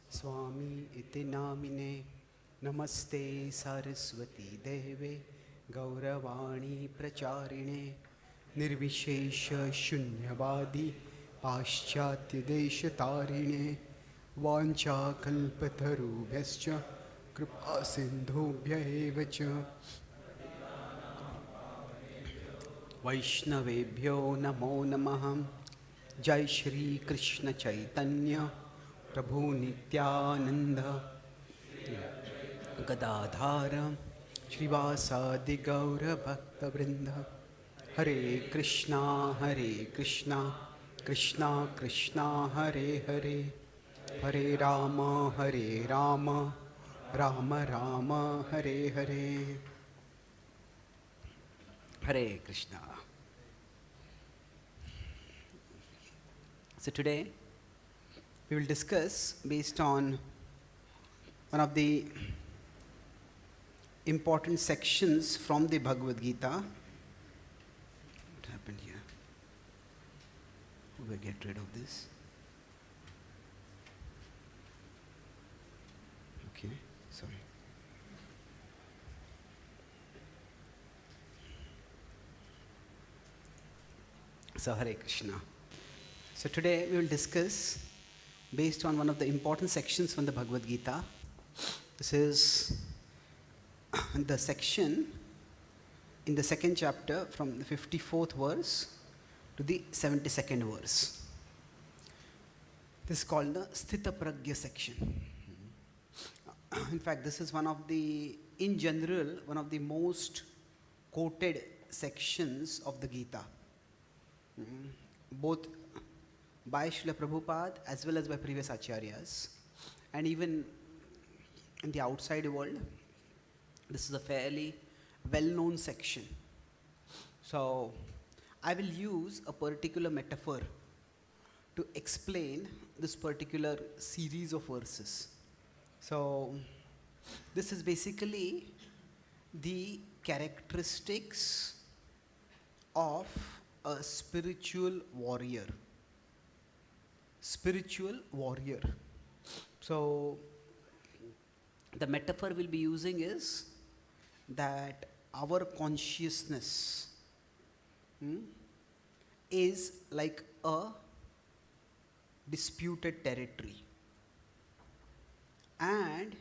Swami iti namine Namaste Saraswati Deve Gauravani Pracharine Nirvishesha Shunyavadi Paschatya Desha Tarine Vancha Kalpatarubhyascha Kripa Sindhubhya Evacha Vaishnavebhyo Namo Namah Jai Shri Krishna Chaitanya Prabhu Nityananda Gadadhara Shrivasadi Gaura Bhakta Vrinda Hare Krishna Krishna Krishna Hare Hare Hare Rama Rama Rama Hare Hare Hare Krishna. So today we will discuss based on one of the important sections from the Bhagavad Gita. What happened here? We will get rid of this. Okay, sorry. So Hare Krishna. So today we will discuss based on one of the important sections from the Bhagavad Gita. This is the section in the second chapter from the 54th verse to the 72nd verse. This is called the STHITAPRAJNA section. In fact, this is one of the, in general, one of the most quoted sections of the Gita. Both by Srila Prabhupada as well as by previous acharyas, and even in the outside world, this is a fairly well-known section. So I will use a particular metaphor to explain this particular series of verses. So this is basically the characteristics of a spiritual warrior. Spiritual warrior. So the metaphor we'll be using is that our consciousness is like a disputed territory, and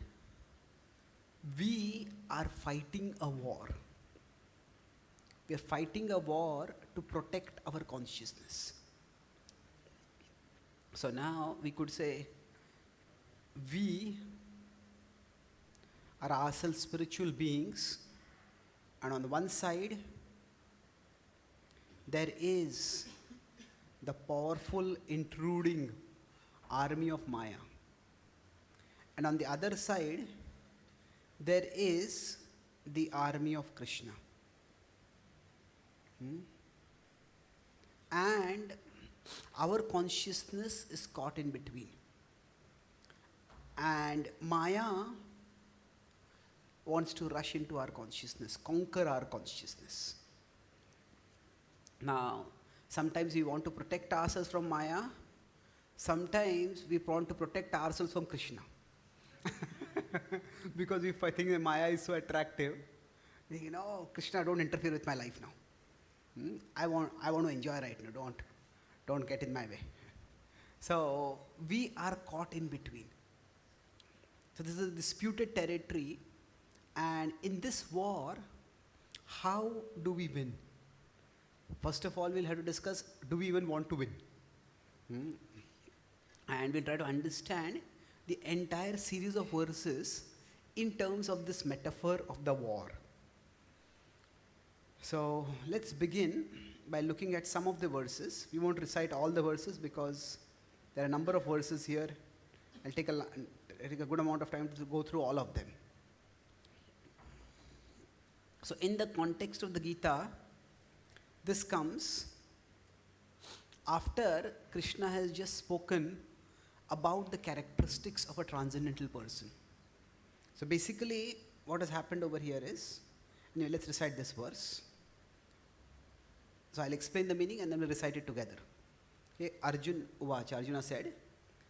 we are fighting a war. We are fighting a war to protect our consciousness. So now we could say we are ourselves spiritual beings, and on the one side there is the powerful intruding army of Maya, and on the other side there is the army of Krishna. And our consciousness is caught in between, and Maya wants to rush into our consciousness, conquer our consciousness. Now, sometimes we want to protect ourselves from Maya, sometimes we want to protect ourselves from Krishna. Because if I think that Maya is so attractive, you know, Krishna, don't interfere with my life now. I want to enjoy right now, don't get in my way. So we are caught in between. So this is a disputed territory, and in this war, how do we win? First of all, we'll have to discuss, do we even want to win? And we'll try to understand the entire series of verses in terms of this metaphor of the war. So let's begin by looking at some of the verses. We won't recite all the verses because there are a number of verses here. I'll take a good amount of time to go through all of them. So in the context of the Gita, this comes after Krishna has just spoken about the characteristics of a transcendental person. So basically what has happened over here is, let's recite this verse. So I'll explain the meaning and then we'll recite it together. Okay, Arjuna said,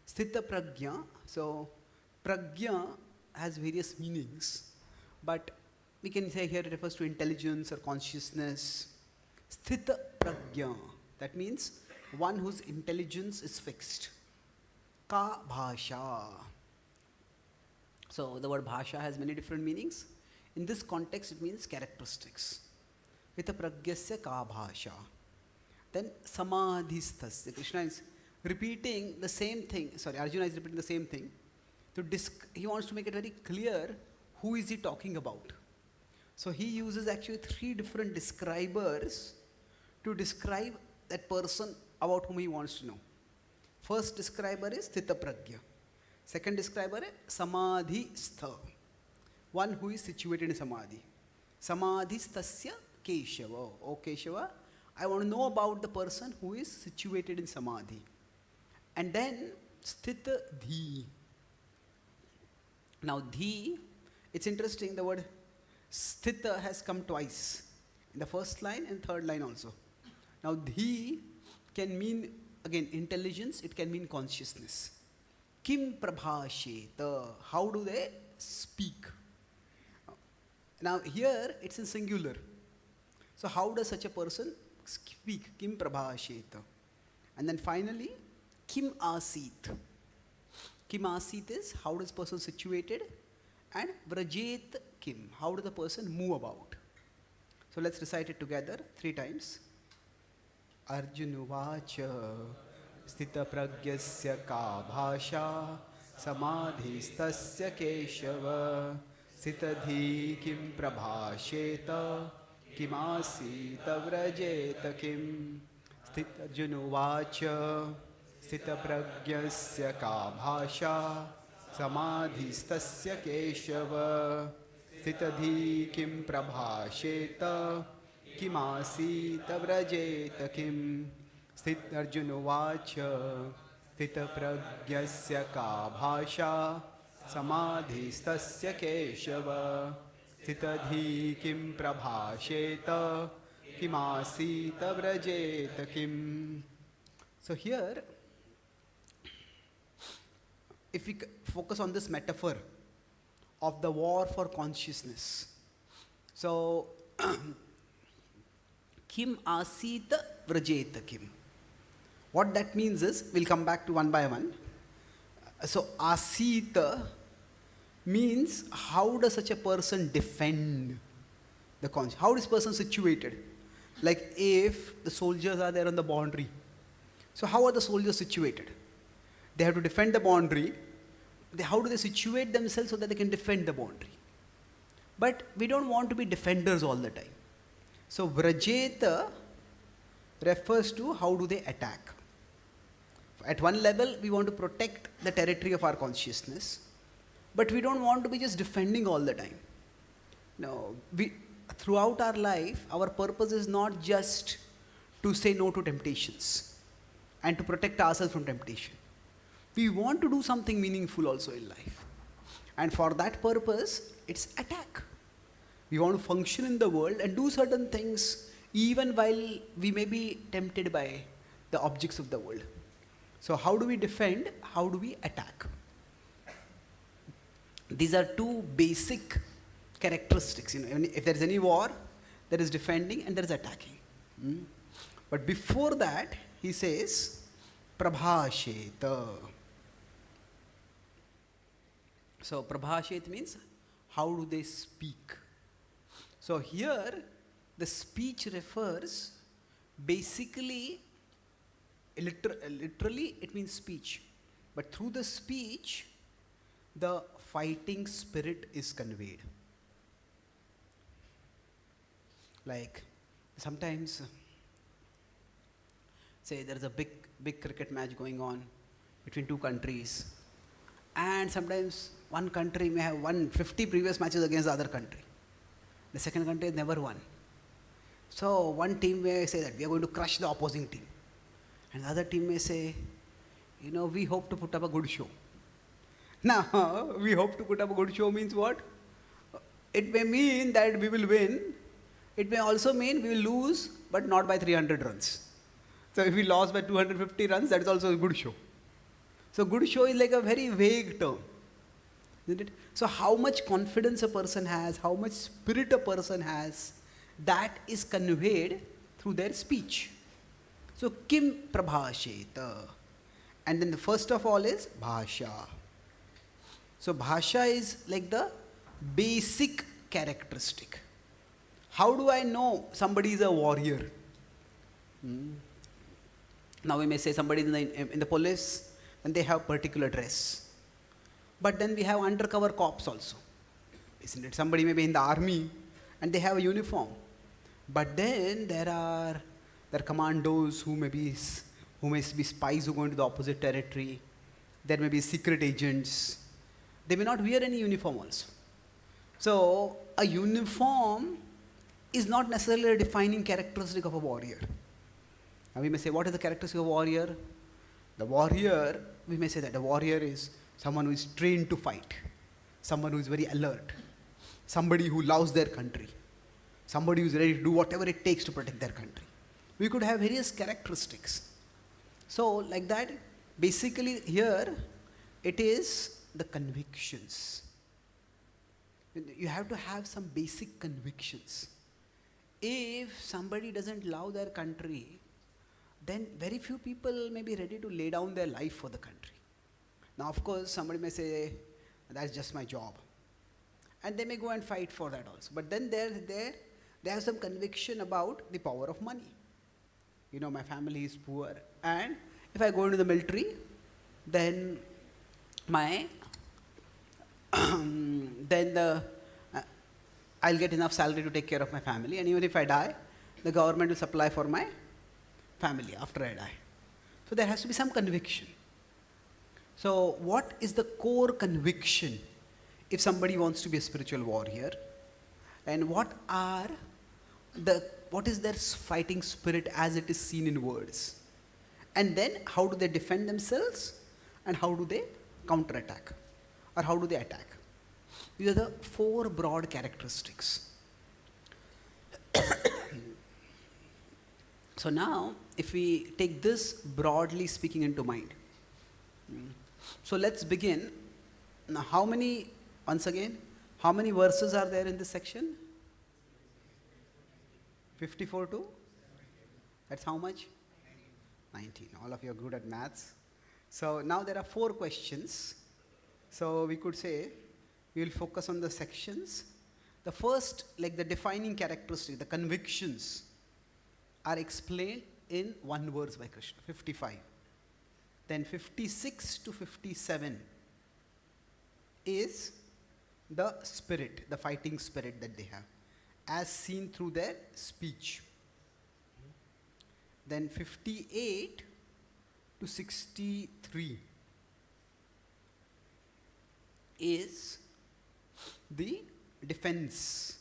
Sthita Prajna. So Pragya has various meanings, but we can say here it refers to intelligence or consciousness. Sthita pragya, that means one whose intelligence is fixed. Ka bhasha. So the word bhasha has many different meanings. In this context, it means characteristics. Sthita pragyasya ka bhasha. Then samadhisthasya. Krishna is repeating the same thing. Sorry, Arjuna is repeating the same thing. He wants to make it very clear who is he talking about. So he uses actually 3 different describers to describe that person about whom he wants to know. First describer is Sthita Pragya. Second describer is Samadhistha, one who is situated in Samadhi. Samadhisthasya Keshava. Oh Keshava, I want to know about the person who is situated in Samadhi. And then Sthita Dhi. Now Dhi, it's interesting, the word Sthita has come twice. In the first line and third line also. Now Dhi can mean, again, intelligence, it can mean consciousness. Kim prabhasheta, how do they speak? Now here it's in singular. So how does such a person speak? Kim prabhasheta. And then finally, Kim asit. Kim asit is how does person situated, and vrajet kim, how does the person move about. So let's recite it together 3 times. Arjunuvacha sthita pragyasya ka bhasha samadhistasya keshava sthitadhi kim prabhasheta kimasita vrajeta kim. Arjunuvacha sthita pragyasya ka bhasha samadhistasya keshava sthitadhi kim prabhasheta kimasita vrajeta kim. Arjunuvacha sthita pragyasya ka bhasha samadhistasya keshava sthitadhi kim prabhasheta kimasita vrajeta kim. So here, if we focus on this metaphor of the war for consciousness. So, Kim asita vrajeta kim. What that means is, we'll come back to one by one. So, asita means how does such a person defend the conscious? How is this person situated? Like if the soldiers are there on the boundary. So how are the soldiers situated? They have to defend the boundary. How do they situate themselves so that they can defend the boundary? But we don't want to be defenders all the time. So vrajeta refers to how do they attack. At one level, we want to protect the territory of our consciousness, but we don't want to be just defending all the time. No, throughout our life, our purpose is not just to say no to temptations and to protect ourselves from temptation. We want to do something meaningful also in life. And for that purpose, it's attack. We want to function in the world and do certain things even while we may be tempted by the objects of the world. So how do we defend? How do we attack? These are 2 basic characteristics. If there is any war, there is defending and there is attacking. But before that, he says, prabhasheta. So prabhasheta means how do they speak? So here, the speech refers basically, literally it means speech. But through the speech, the fighting spirit is conveyed. Like sometimes, say there is a big cricket match going on between 2 countries, and sometimes one country may have won 50 previous matches against the other country. The second country has never won. So one team may say that we are going to crush the opposing team, and the other team may say, we hope to put up a good show. Now, we hope to put up a good show means what? It may mean that we will win. It may also mean we will lose, but not by 300 runs. So if we lost by 250 runs, that is also a good show. So good show is like a very vague term. isn't it? So how much confidence a person has, how much spirit a person has, that is conveyed through their speech. So kim prabhasheta. And then the first of all is bhasha. So bhasha is like the basic characteristic. How do I know somebody is a warrior? Now we may say somebody is in the police and they have particular dress. But then we have undercover cops also. Isn't it? Somebody may be in the army and they have a uniform. But then there are commandos who may be spies who go into the opposite territory. There may be secret agents. They may not wear any uniform also. So a uniform is not necessarily a defining characteristic of a warrior. Now we may say, what is the characteristic of a warrior? The warrior, we may say that the warrior is someone who is trained to fight, someone who is very alert, somebody who loves their country, somebody who is ready to do whatever it takes to protect their country. We could have various characteristics. So like that, basically here, it is the convictions. You have to have some basic convictions. If somebody doesn't love their country, then very few people may be ready to lay down their life for the country. Now, of course, somebody may say, that's just my job. And they may go and fight for that also. But then they have some conviction about the power of money. You know, my family is poor. And if I go into the military, then I'll get enough salary to take care of my family. And even if I die, the government will supply for my family after I die. So there has to be some conviction. So what is the core conviction if somebody wants to be a spiritual warrior? And what is their fighting spirit as it is seen in words? And then how do they defend themselves? And how do they counterattack? Or how do they attack? These are the four broad characteristics. So now, if we take this broadly speaking into mind. So let's begin. Now once again, how many verses are there in this section? 54 to? That's how much? 19. All of you are good at maths. So now there are 4 questions. So we could say, we will focus on the sections. The first, like the defining characteristic, the convictions, are explained in one verse by Krishna, 55. Then 56 to 57 is the spirit, the fighting spirit that they have, as seen through their speech. Then 58 to 63 is the defense.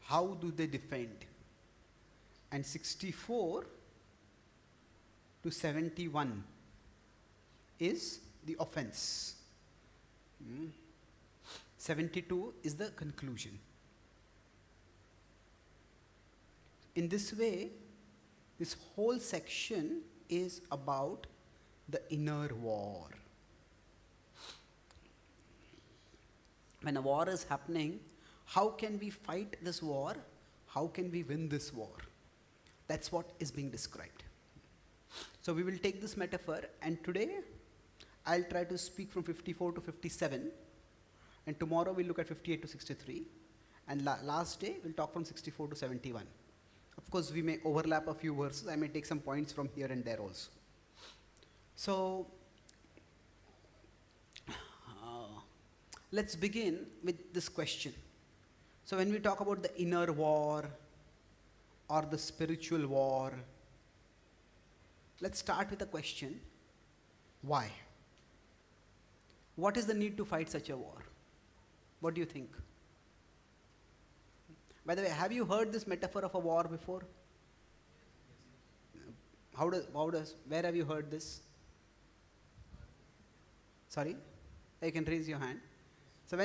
How do they defend? And 64 to 71 is the offense. 72 is the conclusion. In this way, this whole section is about the inner war. When a war is happening, how can we fight this war? How can we win this war? That's what is being described. So we will take this metaphor, and today I'll try to speak from 54 to 57, and tomorrow we'll look at 58 to 63, and last day we'll talk from 64 to 71. Of course, we may overlap a few verses. I may take some points from here and there also. So let's begin with this question. So when we talk about the inner war or the spiritual war, let's start with a question. Why? What is the need to fight such a war? What do you think? By the way, have you heard this metaphor of a war before? Where have you heard this? Sorry? You can raise your hand. So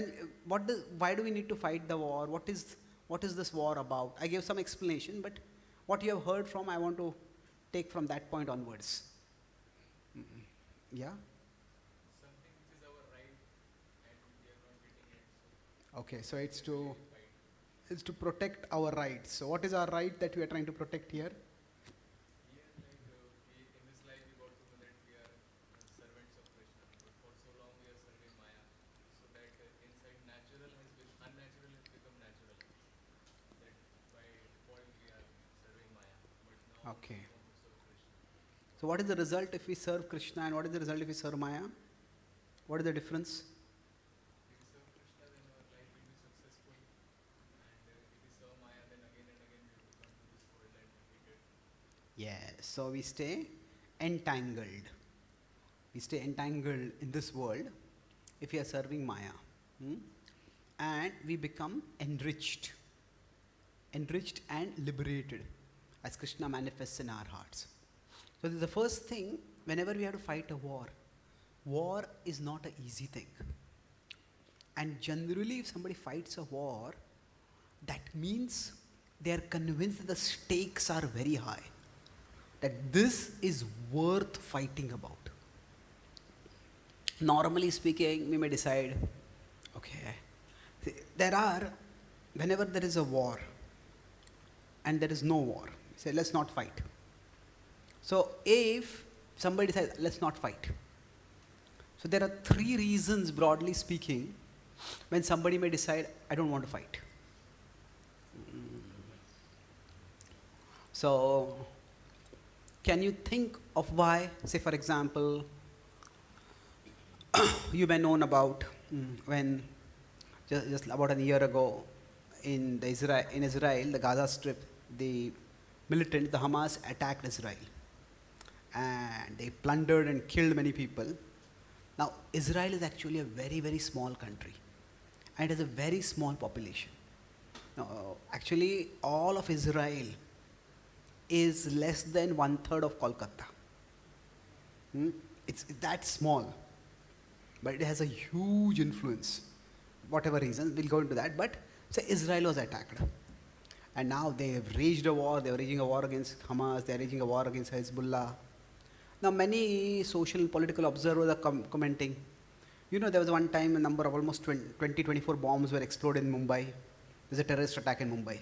why do we need to fight the war? What is this war about? I gave some explanation, but what you have heard from, I want to take from that point onwards. Yeah? Something which is our right and we are not Okay, so it's to protect our rights. So what is our right that we are trying to protect here? Okay. So what is the result if we serve Krishna and what is the result if we serve Maya? What is the difference? Yes, so we stay entangled. We stay entangled in this world if we are serving Maya. Hmm? And we become enriched and liberated as Krishna manifests in our hearts. So this is the first thing whenever we have to fight a war. War is not an easy thing. And generally if somebody fights a war, that means they are convinced that the stakes are very high. That this is worth fighting about. Normally speaking, we may decide, okay, whenever there is a war and there is no war, say let's not fight. So if somebody says let's not fight, so there are three reasons broadly speaking when somebody may decide I don't want to fight. So can you think of why, say for example, you may known about when just about a year ago in Israel, the Gaza Strip, the militant, the Hamas attacked Israel and they plundered and killed many people. Now Israel is actually a very, very small country and it has a very small population. Now, actually all of Israel is less than 1/3 of Kolkata. It's that small, but it has a huge influence. Whatever reason, we'll go into that. But say Israel was attacked, and now they have waged a war. They are waging a war against Hamas. They are waging a war against Hezbollah. Now many social and political observers are commenting. You know, there was one time a number of almost 24 bombs were exploded in Mumbai. There's a terrorist attack in Mumbai.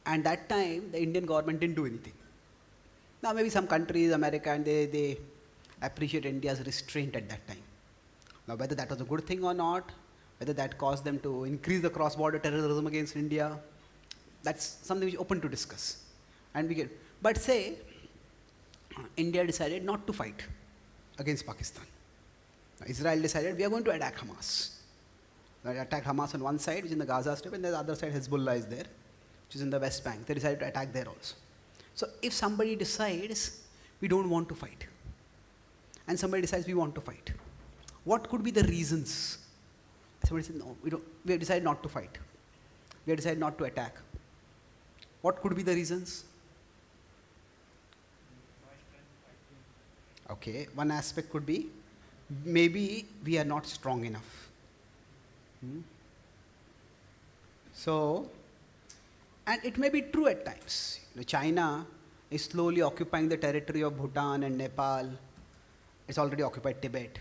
And that time, the Indian government didn't do anything. Now maybe some countries, America, and they appreciate India's restraint at that time. Now whether that was a good thing or not, whether that caused them to increase the cross-border terrorism against India, that's something which is open to discuss. And but say, India decided not to fight against Pakistan. Now, Israel decided we are going to attack Hamas. They attacked Hamas on one side, which is in the Gaza Strip, and the other side Hezbollah is there, which is in the West Bank. They decided to attack there also. So if somebody decides we don't want to fight, and somebody decides we want to fight, what could be the reasons? Somebody says, no, we have decided not to fight. We have decided not to attack. What could be the reasons? Okay, one aspect could be, maybe we are not strong enough. So, and it may be true at times. China is slowly occupying the territory of Bhutan and Nepal. It's already occupied Tibet.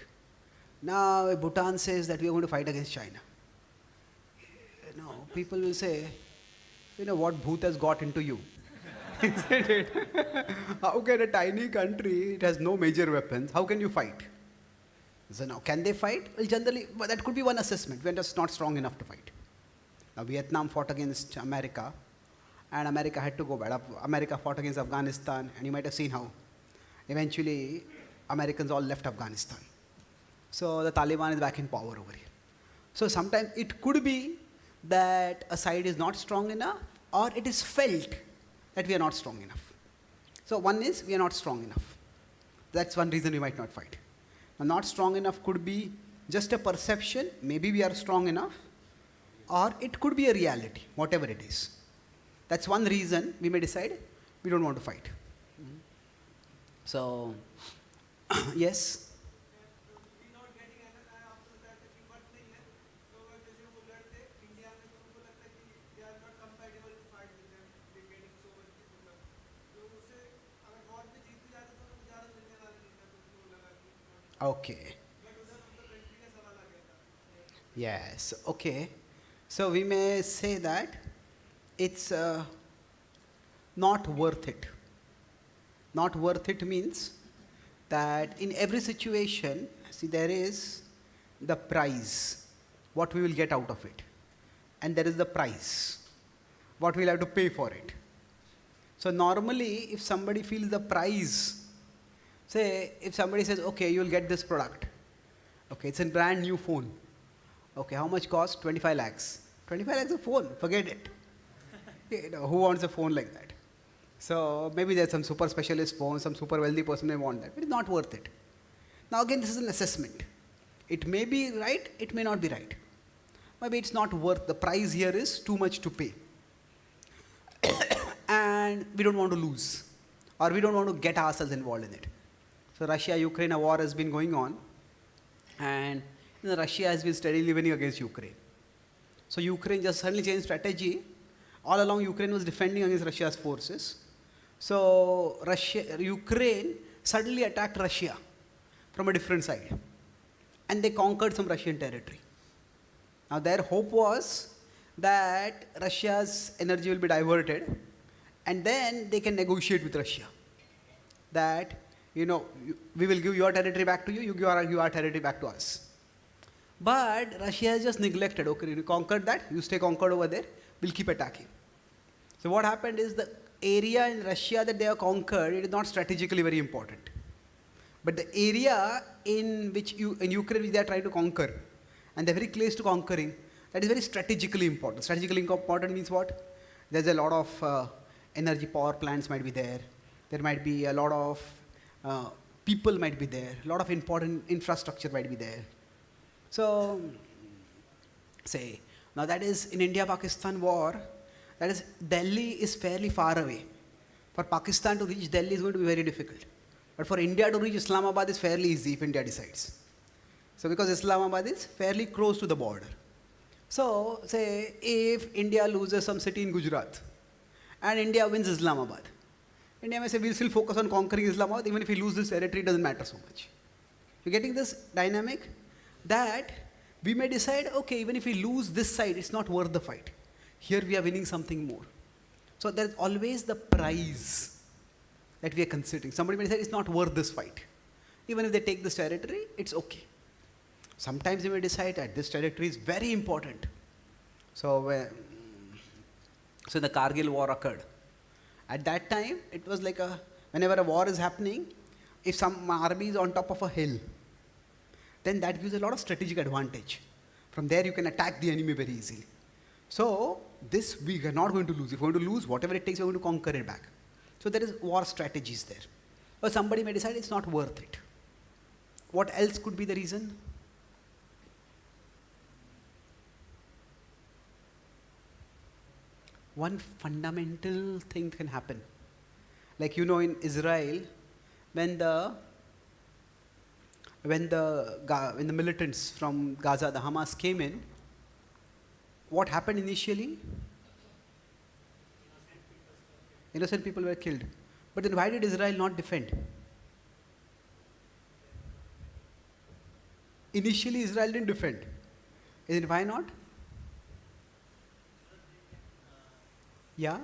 Now Bhutan says that we are going to fight against China. People will say, what bhoot has got into you? Isn't it? How can a tiny country, it has no major weapons, how can you fight? So now, can they fight? Well, generally, but that could be one assessment. We are just not strong enough to fight. Now Vietnam fought against America, and America had to go back. America fought against Afghanistan, and you might have seen how eventually Americans all left Afghanistan. So the Taliban is back in power over here. So sometimes it could be that a side is not strong enough, or it is felt that we are not strong enough. So one is we are not strong enough. That's one reason we might not fight. Now, not strong enough could be just a perception, maybe we are strong enough, or it could be a reality, whatever it is. That's one reason we may decide we don't want to fight. So, yes. Okay. Yes, okay. So we may say that it's not worth it. Not worth it means that in every situation, see, there is the price, what we will get out of it. And there is the price, what we'll have to pay for it. So normally, if somebody feels the price, say, if somebody says, okay, you'll get this product. Okay, it's a brand new phone. Okay, how much cost? 25 lakhs. 25 lakhs a phone, forget it. Who wants a phone like that? So maybe there's some super specialist phone, some super wealthy person may want that, but it's not worth it. Now again, this is an assessment. It may be right, it may not be right. Maybe it's not worth, the price here is too much to pay. And we don't want to lose, or we don't want to get ourselves involved in it. So Russia-Ukraine war has been going on, and Russia has been steadily winning against Ukraine. So Ukraine just suddenly changed strategy. All along Ukraine was defending against Russia's forces. So Ukraine suddenly attacked Russia from a different side. And they conquered some Russian territory. Now their hope was that Russia's energy will be diverted and then they can negotiate with Russia. That, we will give your territory back to you, you give our territory back to us. But Russia has just neglected, okay, you conquered that, you stay conquered over there, we'll keep attacking. So what happened is the area in Russia that they have conquered, it is not strategically very important. But the area in Ukraine which they are trying to conquer, and they're very close to conquering, that is very strategically important. Strategically important means what? There's a lot of energy power plants might be there. There might be a lot of people might be there. A lot of important infrastructure might be there. So, say, now that is in India-Pakistan war, that is Delhi is fairly far away. For Pakistan to reach Delhi is going to be very difficult. But for India to reach Islamabad is fairly easy if India decides. So because Islamabad is fairly close to the border. So say if India loses some city in Gujarat and India wins Islamabad, India may say we'll still focus on conquering Islamabad, even if we lose this territory, it doesn't matter so much. You're getting this dynamic? That we may decide, okay, even if we lose this side, it's not worth the fight. Here we are winning something more. So there's always the prize that we are considering. Somebody may say it's not worth this fight. Even if they take this territory, it's okay. Sometimes they may decide that this territory is very important. So the Kargil war occurred. At that time, it was like whenever a war is happening, if some army is on top of a hill, then that gives a lot of strategic advantage. From there, you can attack the enemy very easily. So this we are not going to lose. If we're going to lose, whatever it takes, we're going to conquer it back. So there is war strategies there. Or somebody may decide it's not worth it. What else could be the reason? One fundamental thing can happen. Like in Israel, when the militants from Gaza, the Hamas came in, what happened initially? Innocent people were killed. But then why did Israel not defend? Initially Israel didn't defend. And why not? Yeah?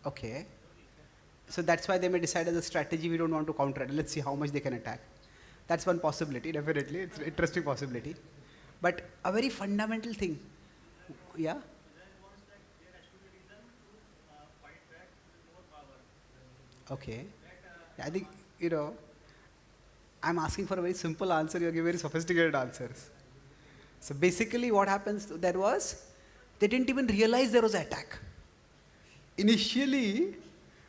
Okay. So that's why they may decide as a strategy we don't want to counter it. Let's see how much they can attack. That's one possibility, definitely. It's an interesting possibility. But a very fundamental thing. Yeah? Okay. I think, I'm asking for a very simple answer. You're giving very sophisticated answers. So basically what happens there was, they didn't even realize there was an attack. Initially,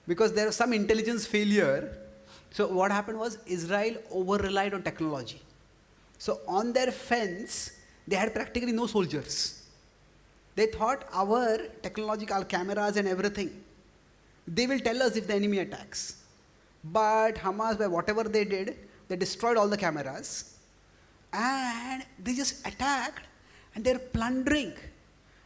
because there was some intelligence failure, so what happened was Israel over-relied on technology. So on their fence, they had practically no soldiers. They thought our technological cameras and everything, they will tell us if the enemy attacks. But Hamas, by whatever they did, they destroyed all the cameras and they just attacked and they're plundering.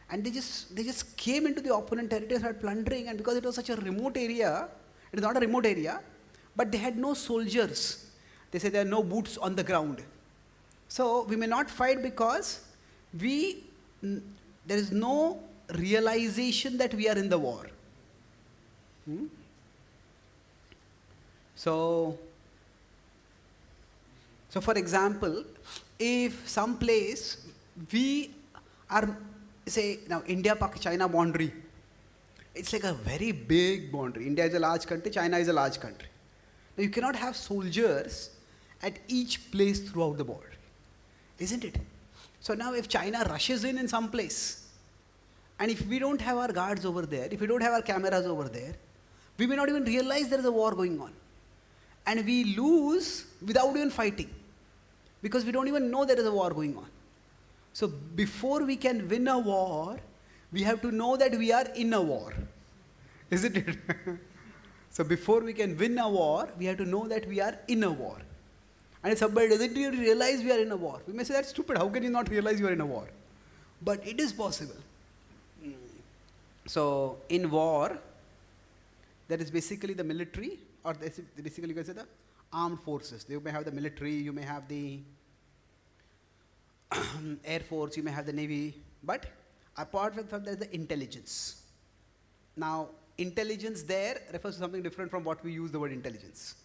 And they just came into the opponent territory and started plundering, and because it was such a remote area, it is not a remote area, but they had no soldiers. They said there are no boots on the ground. So we may not fight because there is no realization that we are in the war. So for example, if some place we are, say now India-China boundary, it's like a very big boundary. India is a large country, China is a large country. Now you cannot have soldiers at each place throughout the border, isn't it? So now if China rushes in some place, and if we don't have our guards over there, if we don't have our cameras over there, we may not even realize there is a war going on. And we lose without even fighting, because we don't even know there is a war going on. So before we can win a war, we have to know that we are in a war, isn't it? So before we can win a war, we have to know that we are in a war. And if somebody doesn't really realize we are in a war, we may say that's stupid, how can you not realize you are in a war? But it is possible. So in war, there is basically the military, or basically you can say the armed forces. You may have the military, you may have the Air Force, you may have the Navy, but apart from that, there is the intelligence. Now, intelligence there refers to something different from what we use the word intelligence.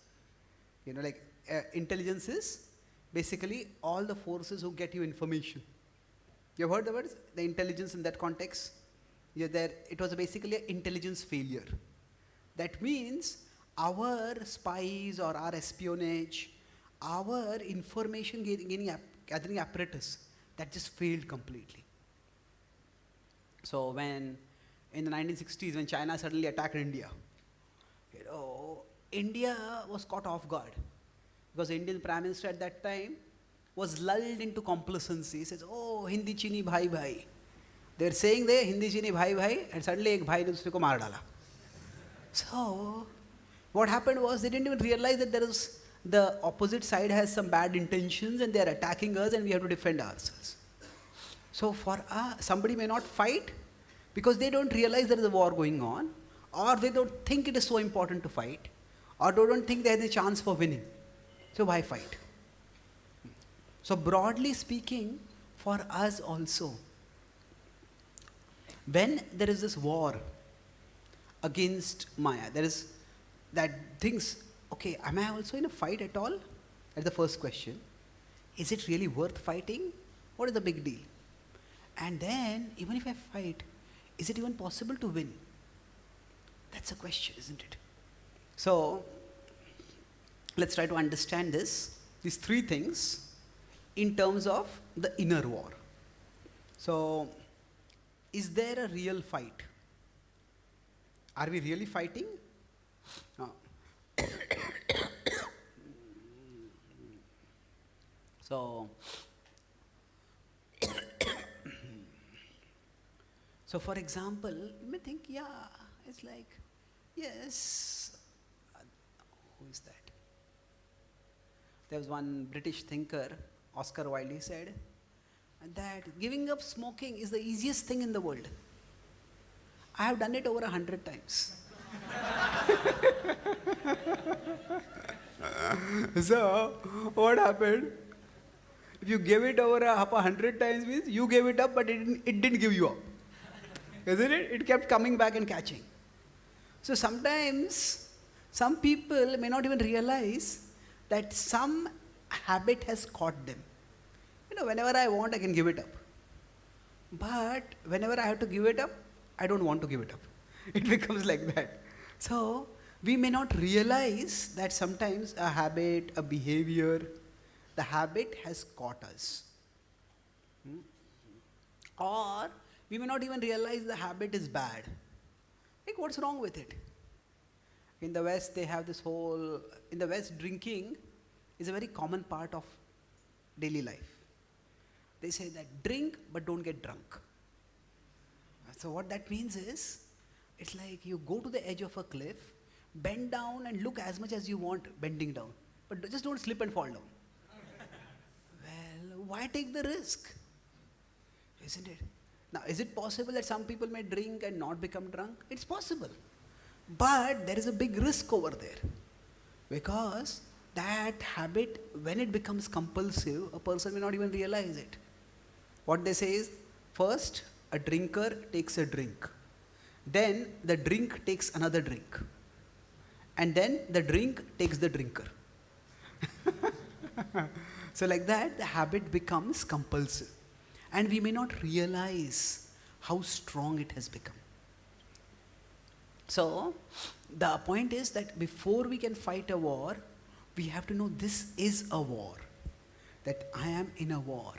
Intelligence is basically all the forces who get you information. You have heard the words? The intelligence in that context? It was basically an intelligence failure. That means our spies or our espionage, our information gathering apparatus, that just failed completely. So when in the 1960s, when China suddenly attacked India, India was caught off guard, because the Indian Prime Minister at that time was lulled into complacency. He says, oh, Hindi chini bhai bhai. They're saying there, Hindi chini bhai bhai, and suddenly ek bhai ne dusre ko maar dala. So what happened was, they didn't even realize that the opposite side has some bad intentions and they are attacking us and we have to defend ourselves. So for somebody may not fight because they don't realize there is a war going on, or they don't think it is so important to fight, or they don't think they have a chance for winning. So why fight? So broadly speaking, for us also, when there is this war against Maya, there is that things, okay, am I also in a fight at all? That's the first question. Is it really worth fighting? What is the big deal? And then, even if I fight, is it even possible to win? That's a question, isn't it? So, let's try to understand these three things in terms of the inner war. So, is there a real fight? Are we really fighting? No. So for example, you may think, yeah, it's like, yes, who is that? There was one British thinker, Oscar Wilde, he said that giving up smoking is the easiest thing in the world. I have done it over 100 times. So, what happened? If you gave it over 100 times, means you gave it up, but it didn't give you up. Isn't it? It kept coming back and catching. So sometimes, some people may not even realize that some habit has caught them. Whenever I want, I can give it up. But whenever I have to give it up, I don't want to give it up. It becomes like that. So, we may not realize that sometimes a habit, a behavior, the habit has caught us. Or, we may not even realize the habit is bad. Like, what's wrong with it? In the West, they have this whole, in the West, drinking is a very common part of daily life. They say that drink, but don't get drunk. So what that means is, it's like you go to the edge of a cliff, bend down and look as much as you want bending down. But just don't slip and fall down. Well, why take the risk? Isn't it? Now, is it possible that some people may drink and not become drunk? It's possible. But there is a big risk over there. Because that habit, when it becomes compulsive, a person may not even realize it. What they say is, first a drinker takes a drink, then the drink takes another drink, and then the drink takes the drinker. So like that, the habit becomes compulsive. And we may not realize how strong it has become. So, the point is that before we can fight a war, we have to know this is a war. That I am in a war.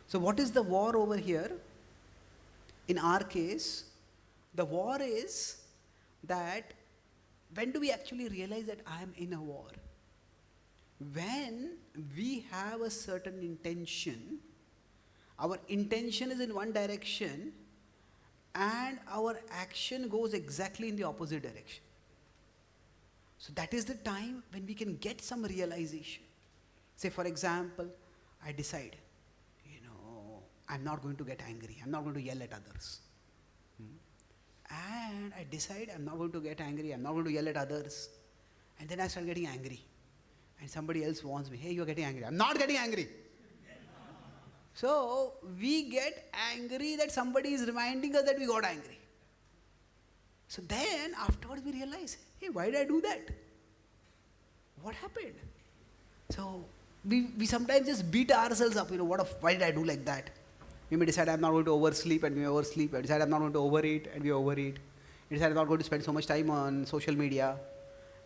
So what is the war over here? In our case, the war is that when do we actually realize that I am in a war? When we have a certain intention, our intention is in one direction, and our action goes exactly in the opposite direction. So that is the time when we can get some realization. Say for example, I decide, I'm not going to get angry, I'm not going to yell at others. And I decide I'm not going to get angry, I'm not going to yell at others. And then I start getting angry. And somebody else warns me, hey, you're getting angry. I'm not getting angry. So we get angry that somebody is reminding us that we got angry. So then afterwards we realize, hey, why did I do that? What happened? So we sometimes just beat ourselves up, why did I do like that? We may decide I'm not going to oversleep and we oversleep. I decide I'm not going to overeat and we overeat. We decide I'm not going to spend so much time on social media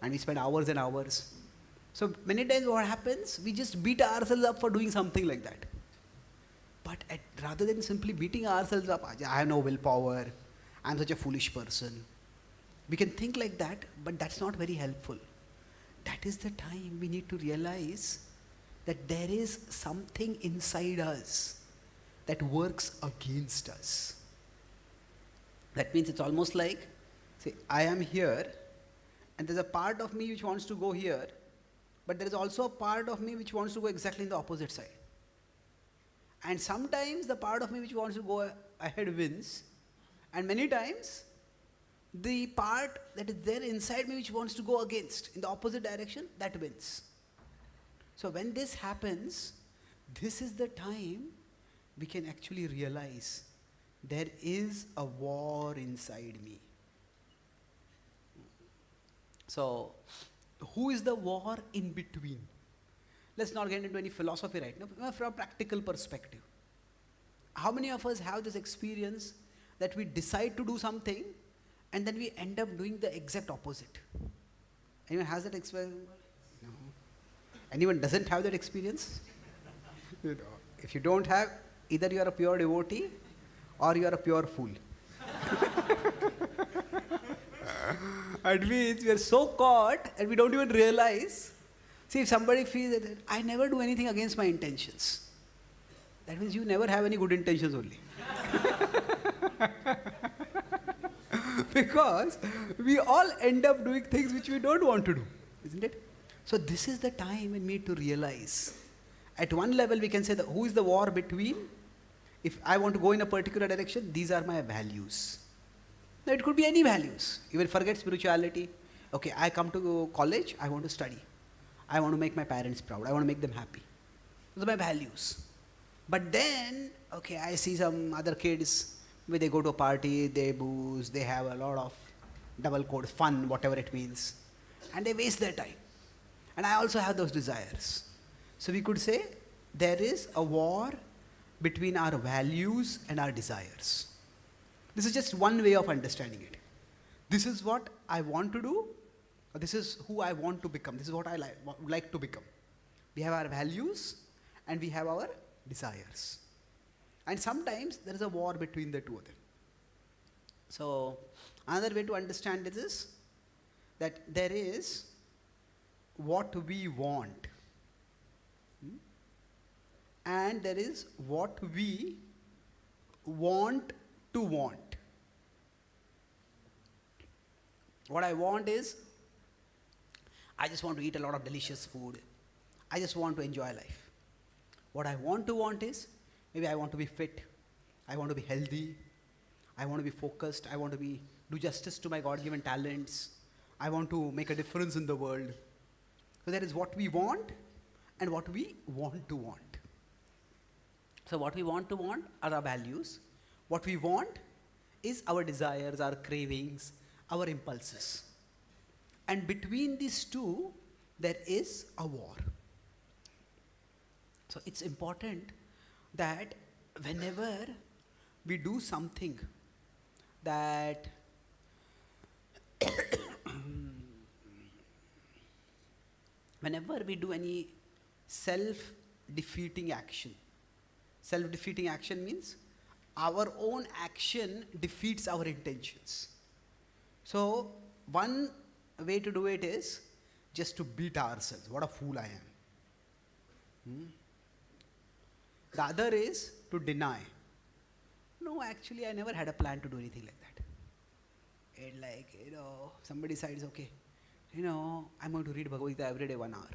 and we spend hours and hours. So many times what happens, we just beat ourselves up for doing something like that. But rather than simply beating ourselves up, I have no willpower, I'm such a foolish person. We can think like that, but that's not very helpful. That is the time we need to realize that there is something inside us that works against us. That means it's almost like, say, I am here, and there's a part of me which wants to go here, but there is also a part of me which wants to go exactly in the opposite side. And sometimes the part of me which wants to go ahead wins, and many times the part that is there inside me which wants to go against, in the opposite direction, that wins. So when this happens, this is the time we can actually realize there is a war inside me. So, who is the war in between? Let's not get into any philosophy right now, from a practical perspective. How many of us have this experience that we decide to do something and then we end up doing the exact opposite? Anyone has that experience? No. Anyone doesn't have that experience? If you don't have, either you are a pure devotee or you are a pure fool. It means we are so caught and we don't even realize. See, if somebody feels that I never do anything against my intentions, that means you never have any good intentions only. Because we all end up doing things which we don't want to do, isn't it? So this is the time we need to realize. At one level we can say that who is the war between? If I want to go in a particular direction, these are my values. Now it could be any values. Even forget spirituality. Okay, I come to college, I want to study. I want to make my parents proud. I want to make them happy. Those are my values. But then, okay, I see some other kids where they go to a party, they booze, they have a lot of double code, fun, whatever it means. And they waste their time. And I also have those desires. So we could say there is a war between our values and our desires. This is just one way of understanding it. This is what I want to do, or this is who I want to become. This is what I would like to become. We have our values and we have our desires. And sometimes there is a war between the two of them. So another way to understand this is that there is what we want, and there is what we want to want. What I want is, I just want to eat a lot of delicious food. I just want to enjoy life. What I want to want is, maybe I want to be fit. I want to be healthy. I want to be focused. I want to do justice to my God-given talents. I want to make a difference in the world. So there is what we want and what we want to want. So what we want to want are our values. What we want is our desires, our cravings, our impulses. And between these two, there is a war. So it's important that whenever we do something that whenever we do any self-defeating action means our own action defeats our intentions. So one way to do it is just to beat ourselves. What a fool I am. The other is to deny. No, actually I never had a plan to do anything like that. And somebody decides, okay, I'm going to read Bhagavad Gita every day 1 hour.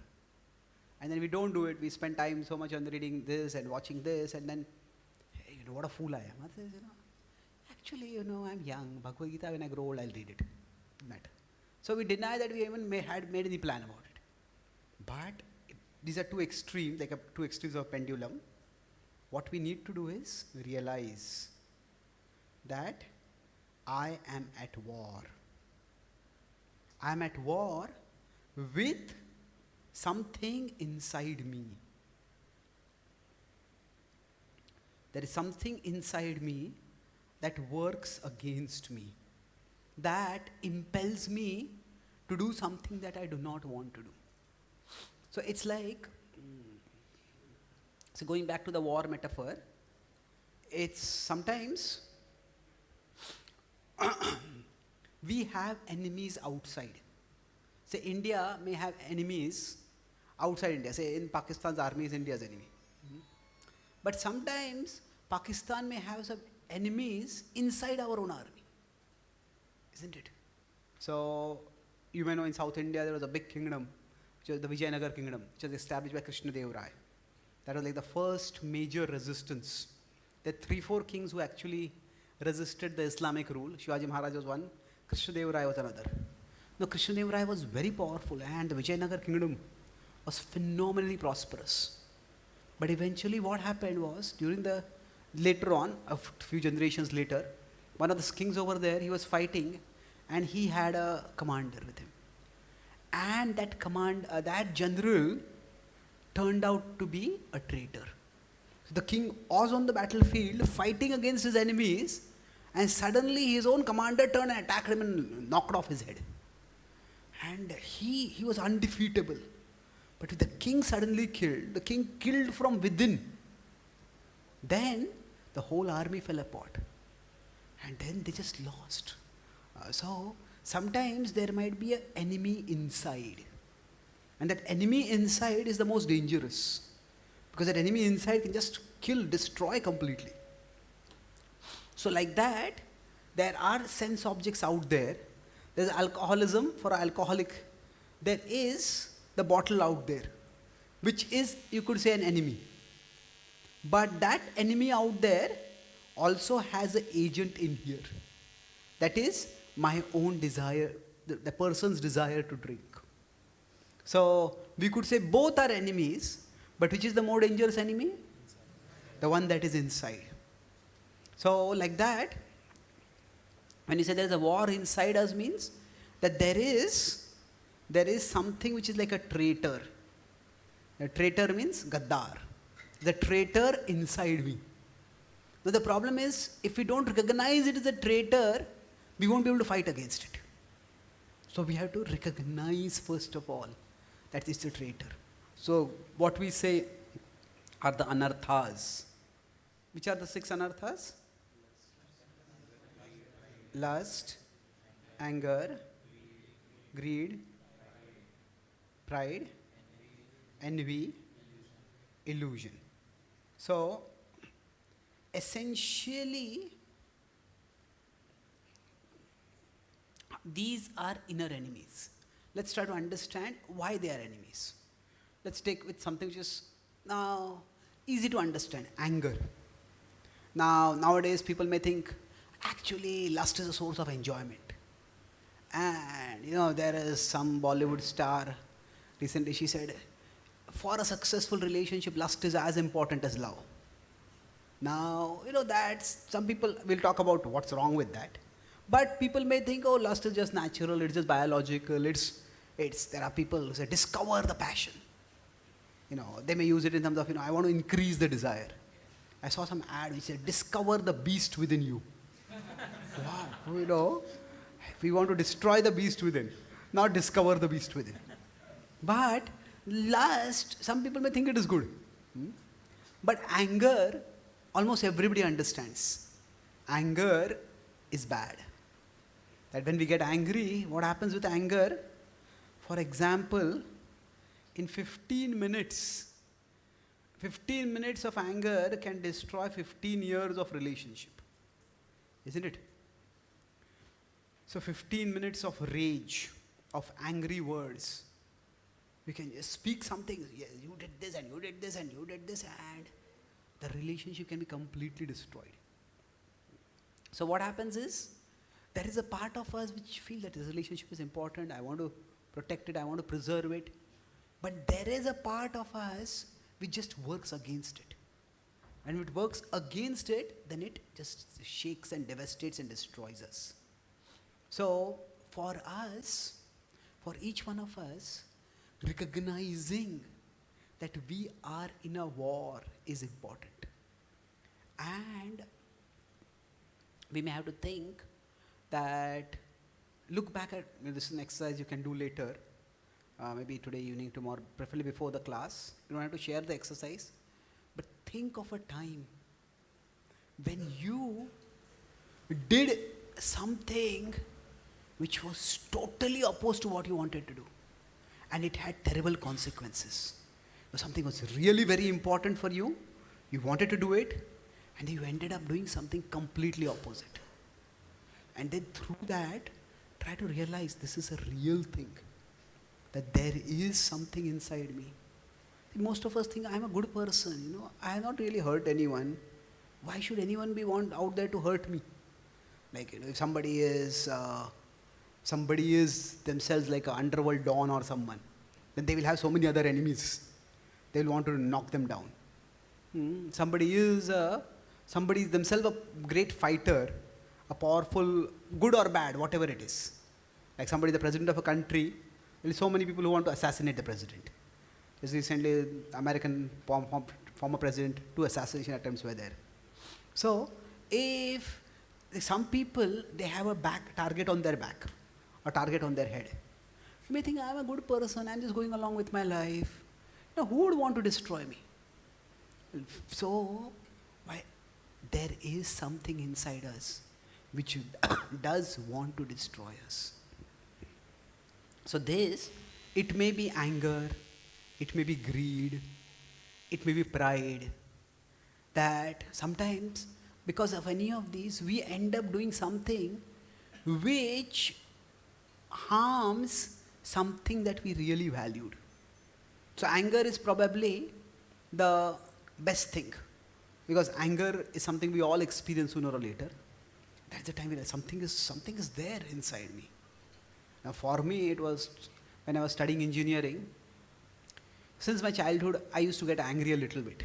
And then we don't do it. We spend time so much on reading this and watching this, and then, hey, what a fool I am. I says, actually, I'm young. Bhagavad Gita, when I grow old, I'll read it. Matter. So we deny that we even had made any plan about it. But these are two extremes, like two extremes of a pendulum. What we need to do is realize that I am at war. I am at war with something inside me. There is something inside me that works against me, that impels me to do something that I do not want to do. So it's like, so going back to the war metaphor, it's sometimes we have enemies outside. Say India may have enemies outside India. Say in Pakistan's army is India's enemy. But sometimes Pakistan may have some enemies inside our own army. Isn't it? So you may know in South India there was a big kingdom, which was the Vijayanagar kingdom, which was established by Krishna-Dev-Raya. That was like the first major resistance. There are 3-4 kings who actually resisted the Islamic rule. Shivaji Maharaj was one, Krishna-Dev-Raya was another. Now Krishna-Dev-Raya was very powerful and the Vijayanagar kingdom was phenomenally prosperous. But eventually what happened was, later on, a few generations later, one of the kings over there, he was fighting and he had a commander with him. And that general turned out to be a traitor. So the king was on the battlefield fighting against his enemies, and suddenly his own commander turned and attacked him and knocked off his head. And he was undefeatable. But with the king suddenly killed, the king killed from within, then the whole army fell apart. And then they just lost. So sometimes there might be an enemy inside. And that enemy inside is the most dangerous. Because that enemy inside can just kill, destroy completely. So like that, there are sense objects out there. There's alcoholism for an alcoholic. There is the bottle out there, which is, you could say, an enemy. But that enemy out there also has an agent in here. That is my own desire, the person's desire to drink. So we could say both are enemies, but which is the more dangerous enemy? The one that is inside. So like that, when you say there's a war inside us, means that there is something which is like a traitor. A traitor means gaddar. The traitor inside me. Now the problem is, if we don't recognize it as a traitor, we won't be able to fight against it. So we have to recognize first of all that it's a traitor. So what we say are the anarthas. Which are the 6 anarthas? Lust, anger, greed, pride, envy, illusion. So essentially these are inner enemies. Let's try to understand why they are enemies. Let's take with something which is now easy to understand, anger. Now nowadays people may think actually lust is a source of enjoyment. And there is some Bollywood star Recently she said, for a successful relationship, lust is as important as love. Now, that's, some people will talk about what's wrong with that. But people may think, oh, lust is just natural, it's just biological, there are people who say, discover the passion. They may use it in terms of, I want to increase the desire. I saw some ad which said, discover the beast within you. Wow, we want to destroy the beast within, not discover the beast within. But lust, some people may think it is good. But anger, almost everybody understands. Anger is bad. That when we get angry, what happens with anger? For example, in 15 minutes of anger can destroy 15 years of relationship. Isn't it? So 15 minutes of rage, of angry words. We can just speak something, yes, you did this and you did this and you did this, and the relationship can be completely destroyed. So what happens is, there is a part of us which feel that this relationship is important, I want to protect it, I want to preserve it. But there is a part of us which just works against it. And if it works against it, then it just shakes and devastates and destroys us. So for us, for each one of us, recognizing that we are in a war is important. And we may have to think that, look back at, this is an exercise you can do later, maybe today evening, tomorrow, preferably before the class. You don't have to share the exercise, but think of a time when you did something which was totally opposed to what you wanted to do, and it had terrible consequences. So something was really very important for you, you wanted to do it, and you ended up doing something completely opposite. And then through that, try to realize this is a real thing, that there is something inside me. Most of us think, I'm a good person, I have not really hurt anyone. Why should anyone be out there to hurt me? Like, if somebody is themselves like an underworld don or someone, then they will have so many other enemies. They will want to knock them down. Somebody is themselves a great fighter, a powerful, good or bad, whatever it is. Like somebody, the president of a country, there are so many people who want to assassinate the president. Just recently, American former president, 2 assassination attempts were there. So, if some people, they have a target on their back, or target on their head. You may think, I'm a good person, I'm just going along with my life. Who would want to destroy me? So, there is something inside us which does want to destroy us. So it may be anger, it may be greed, it may be pride, that sometimes because of any of these, we end up doing something which harms something that we really valued. So anger is probably the best thing, because anger is something we all experience sooner or later. That's the time something is there inside me. Now for me, it was when I was studying engineering. Since my childhood, I used to get angry a little bit.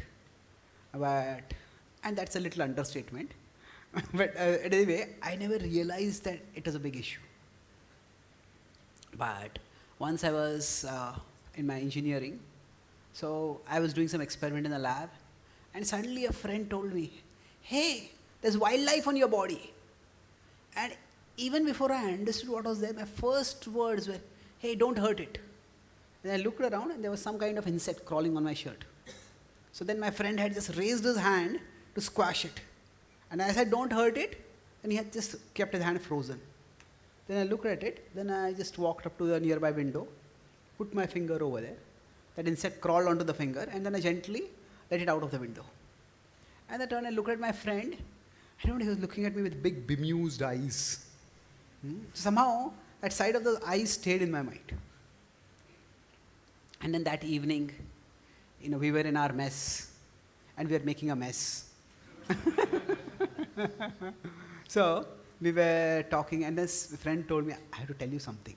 And that's a little understatement. But anyway, I never realized that it was a big issue. But once I was in my engineering, so I was doing some experiment in the lab, and suddenly a friend told me, hey, there's wildlife on your body. And even before I understood what was there, my first words were, hey, don't hurt it. Then I looked around and there was some kind of insect crawling on my shirt. So then my friend had just raised his hand to squash it. And I said, don't hurt it. And he had just kept his hand frozen. Then I looked at it. Then I just walked up to the nearby window, put my finger over there. That insect crawled onto the finger, and then I gently let it out of the window. And I turned and looked at my friend. I don't know, he was looking at me with big bemused eyes. Somehow, that side of the eyes stayed in my mind. And then that evening, we were in our mess, and we were making a mess. So, we were talking, and this friend told me, I have to tell you something.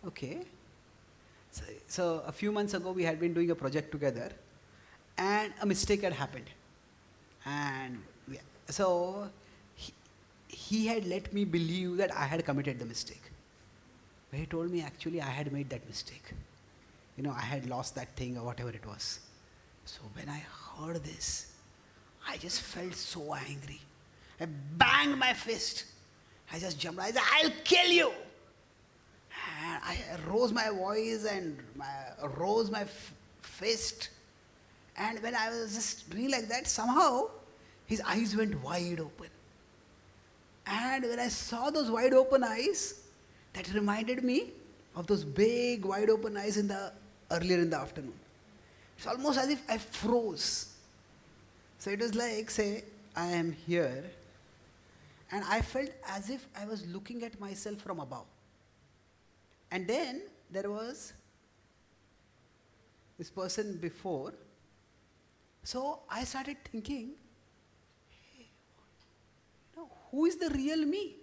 Okay. So a few months ago, we had been doing a project together, and a mistake had happened. And so he had let me believe that I had committed the mistake. But he told me actually I had made that mistake. You know, I had lost that thing or whatever it was. So when I heard this, I just felt so angry. I banged my fist. I just jumped. I said, I'll kill you. And I rose my voice and rose my fist. And when I was just doing like that, somehow his eyes went wide open. And when I saw those wide open eyes, that reminded me of those big wide open eyes earlier in the afternoon. It's almost as if I froze. So it was like, say, I am here, and I felt as if I was looking at myself from above. And then there was this person before. So I started thinking, hey, who is the real me?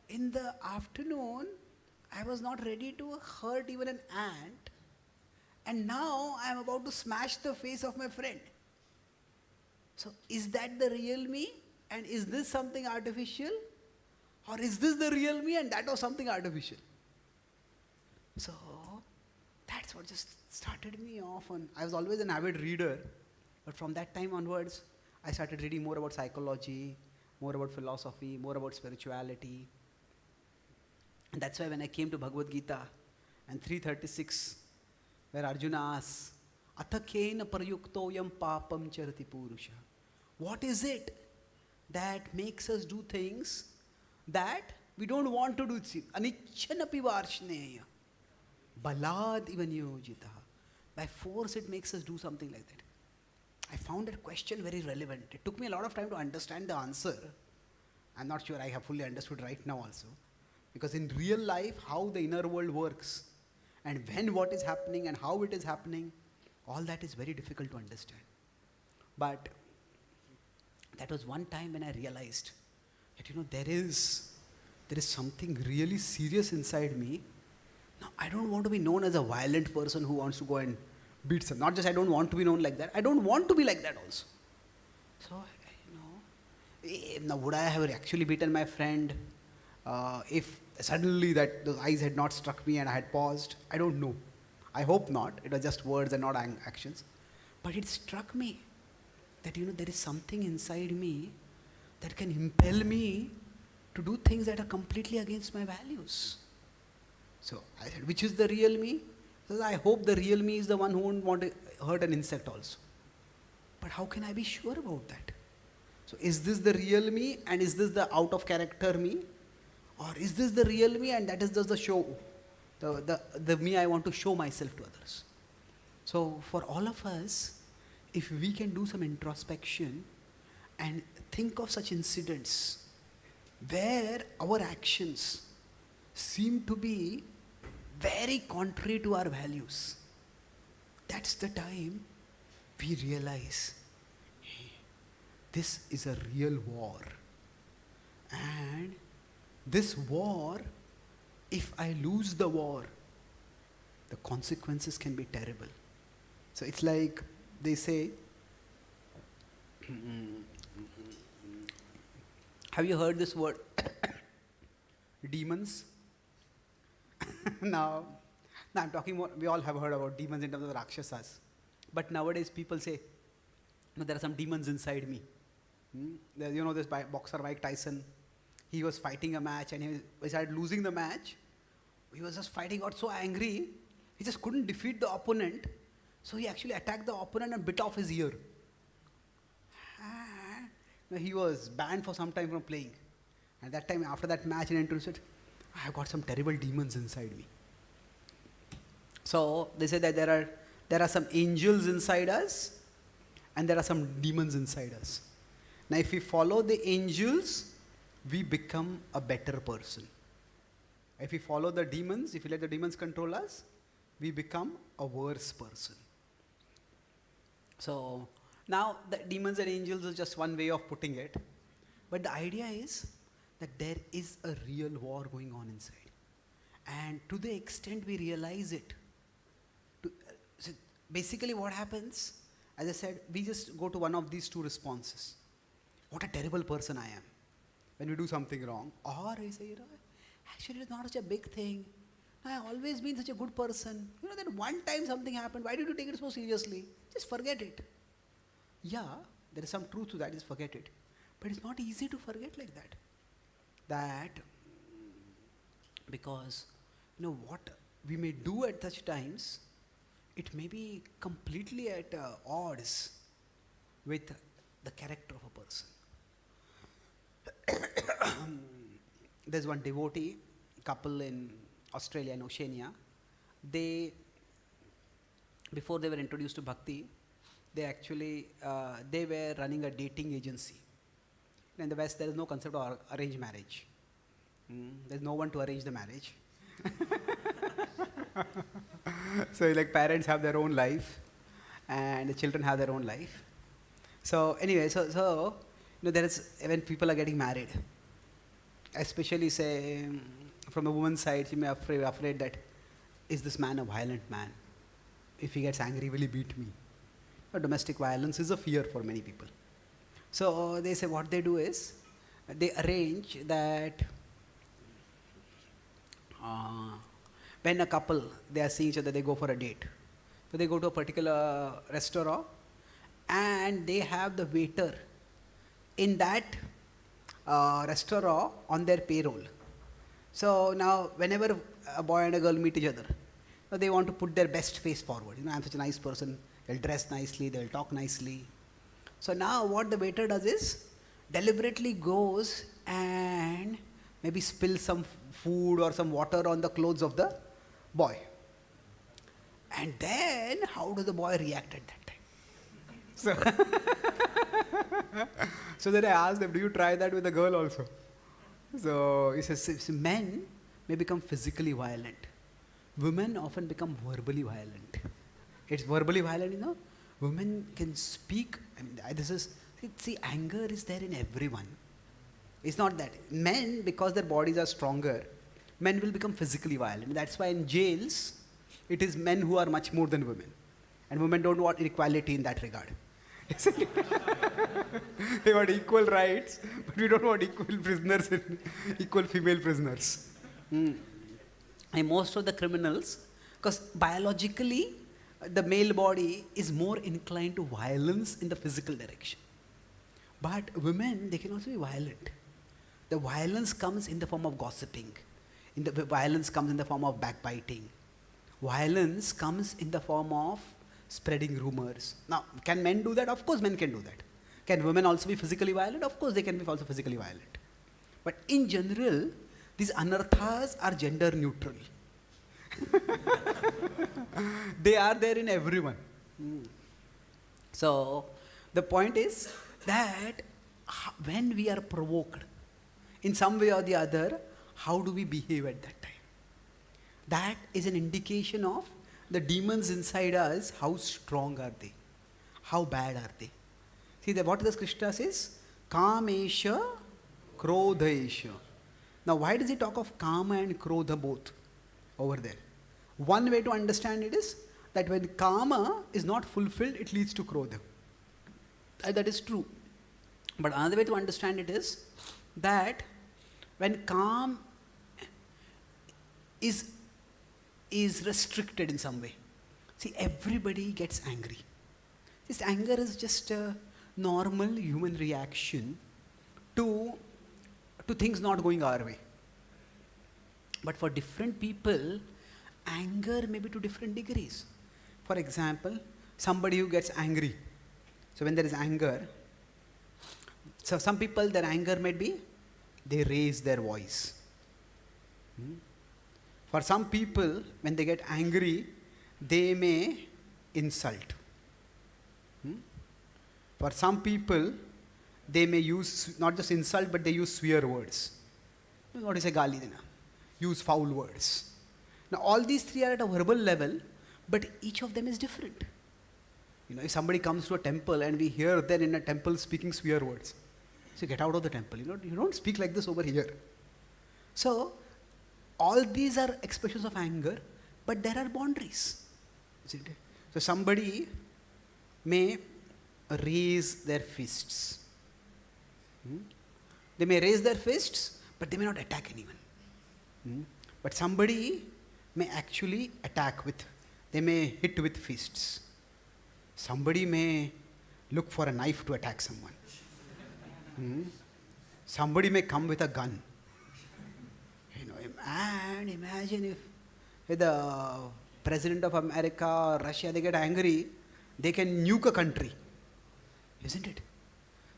In the afternoon, I was not ready to hurt even an ant. And now I am about to smash the face of my friend. So is that the real me? And is this something artificial? Or is this the real me and that was something artificial? So that's what just started me off on. I was always an avid reader, but from that time onwards, I started reading more about psychology, more about philosophy, more about spirituality. And that's why when I came to Bhagavad Gita and 336, where Arjuna asks, Athakena paryuktoyam papam charati purusha. What is it that makes us do things that we don't want to do? Anichanapi varshneya. Balad iva niyojitaha. By force it makes us do something like that. I found that question very relevant. It took me a lot of time to understand the answer. I'm not sure I have fully understood right now also. Because in real life, how the inner world works, and when what is happening and how it is happening, all that is very difficult to understand. But that was one time when I realized that, there is something really serious inside me. Now, I don't want to be known as a violent person who wants to go and beat some. Not just I don't want to be known like that, I don't want to be like that also. So, now would I have actually beaten my friend if suddenly that those eyes had not struck me and I had paused? I don't know. I hope not. It was just words and not actions. But it struck me that, there is something inside me that can impel me to do things that are completely against my values. So I said, which is the real me? So I hope the real me is the one who won't want to hurt an insect also. But how can I be sure about that? So is this the real me and is this the out of character me? Or is this the real me and that is just the show, the me I want to show myself to others? So for all of us, if we can do some introspection and think of such incidents where our actions seem to be very contrary to our values, that's the time we realize, hey, this is a real war. And this war, if I lose the war, the consequences can be terrible. So it's like they say, have you heard this word? Demons? now I'm talking more, we all have heard about demons in terms of Rakshasas. But nowadays people say, there are some demons inside me. This boxer Mike Tyson, he was fighting a match and he started losing the match. He was just fighting, got so angry, he just couldn't defeat the opponent. So he actually attacked the opponent and bit off his ear. He was banned for some time from playing. And that time, after that match, in interview said, I have got some terrible demons inside me. So they say that there are some angels inside us and there are some demons inside us. Now if we follow the angels, we become a better person. If we follow the demons, if we let the demons control us, we become a worse person. So now the demons and angels is just one way of putting it. But the idea is that there is a real war going on inside. And to the extent we realize it, so basically what happens, as I said, we just go to one of these two responses. What a terrible person I am when we do something wrong. Or I say, actually it's not such a big thing. I've always been such a good person. That one time something happened, why did you take it so seriously? Just forget it. Yeah, there is some truth to that, just forget it. But it's not easy to forget like that. Because, what we may do at such times, it may be completely at odds with the character of a person. There's one devotee couple in Australia and Oceania. Before they were introduced to Bhakti, they were running a dating agency. In the West, there is no concept of arranged marriage. There's no one to arrange the marriage. So like parents have their own life and the children have their own life. So anyway, there is, when people are getting married, especially say from the woman's side, she may be afraid that, is this man a violent man? If he gets angry, will he beat me? Domestic violence is a fear for many people. So they say what they do is, they arrange that when a couple, they are seeing each other, they go for a date. So they go to a particular restaurant and they have the waiter in that restaurant on their payroll. So now whenever a boy and a girl meet each other, they want to put their best face forward. I'm such a nice person, they'll dress nicely, they'll talk nicely. So now what the waiter does is, deliberately goes and maybe spill some food or some water on the clothes of the boy. And then how does the boy react at that time? So then I asked them, do you try that with the girl also? So he says, men may become physically violent. Women often become verbally violent. It's verbally violent, Women can speak. Anger is there in everyone. It's not that. Men, because their bodies are stronger, men will become physically violent. That's why in jails, it is men who are much more than women. And women don't want equality in that regard. They want equal rights, but we don't want equal prisoners, equal female prisoners. And most of the criminals, because biologically, the male body is more inclined to violence in the physical direction. But women, they can also be violent. The violence comes in the form of gossiping. The violence comes in the form of backbiting. Violence comes in the form of spreading rumors. Now, can men do that? Of course men can do that. Can women also be physically violent? Of course they can be also physically violent. But in general, these anarthas are gender neutral. They are there in everyone. So, the point is that when we are provoked, in some way or the other, how do we behave at that time? That is an indication of the demons inside us, how strong are they? How bad are they? See, what this Krishna says? Kamesha, Krodhaesha. Now, why does he talk of Kama and Krodha both over there? One way to understand it is that when Kama is not fulfilled, it leads to Krodha. That is true. But another way to understand it is that when Kama is restricted in some way. See, everybody gets angry. This anger is just a normal human reaction to things not going our way. But for different people, anger may be to different degrees. For example, somebody who gets angry. So when there is anger, so some people, their anger may be, they raise their voice. For some people, when they get angry, they may insult. For some people, they may use not just insult, but they use swear words. What is a gali dena? Use foul words. Now all these three are at a verbal level, but each of them is different. If somebody comes to a temple and we hear them in a temple speaking swear words, so get out of the temple. You don't speak like this over here. So all these are expressions of anger, but there are boundaries. Isn't it? So somebody may raise their fists. They may raise their fists, but they may not attack anyone. But somebody may actually attack with, they may hit with fists. Somebody may look for a knife to attack someone. Somebody may come with a gun. And imagine if the President of America or Russia, they get angry, they can nuke a country. Isn't it?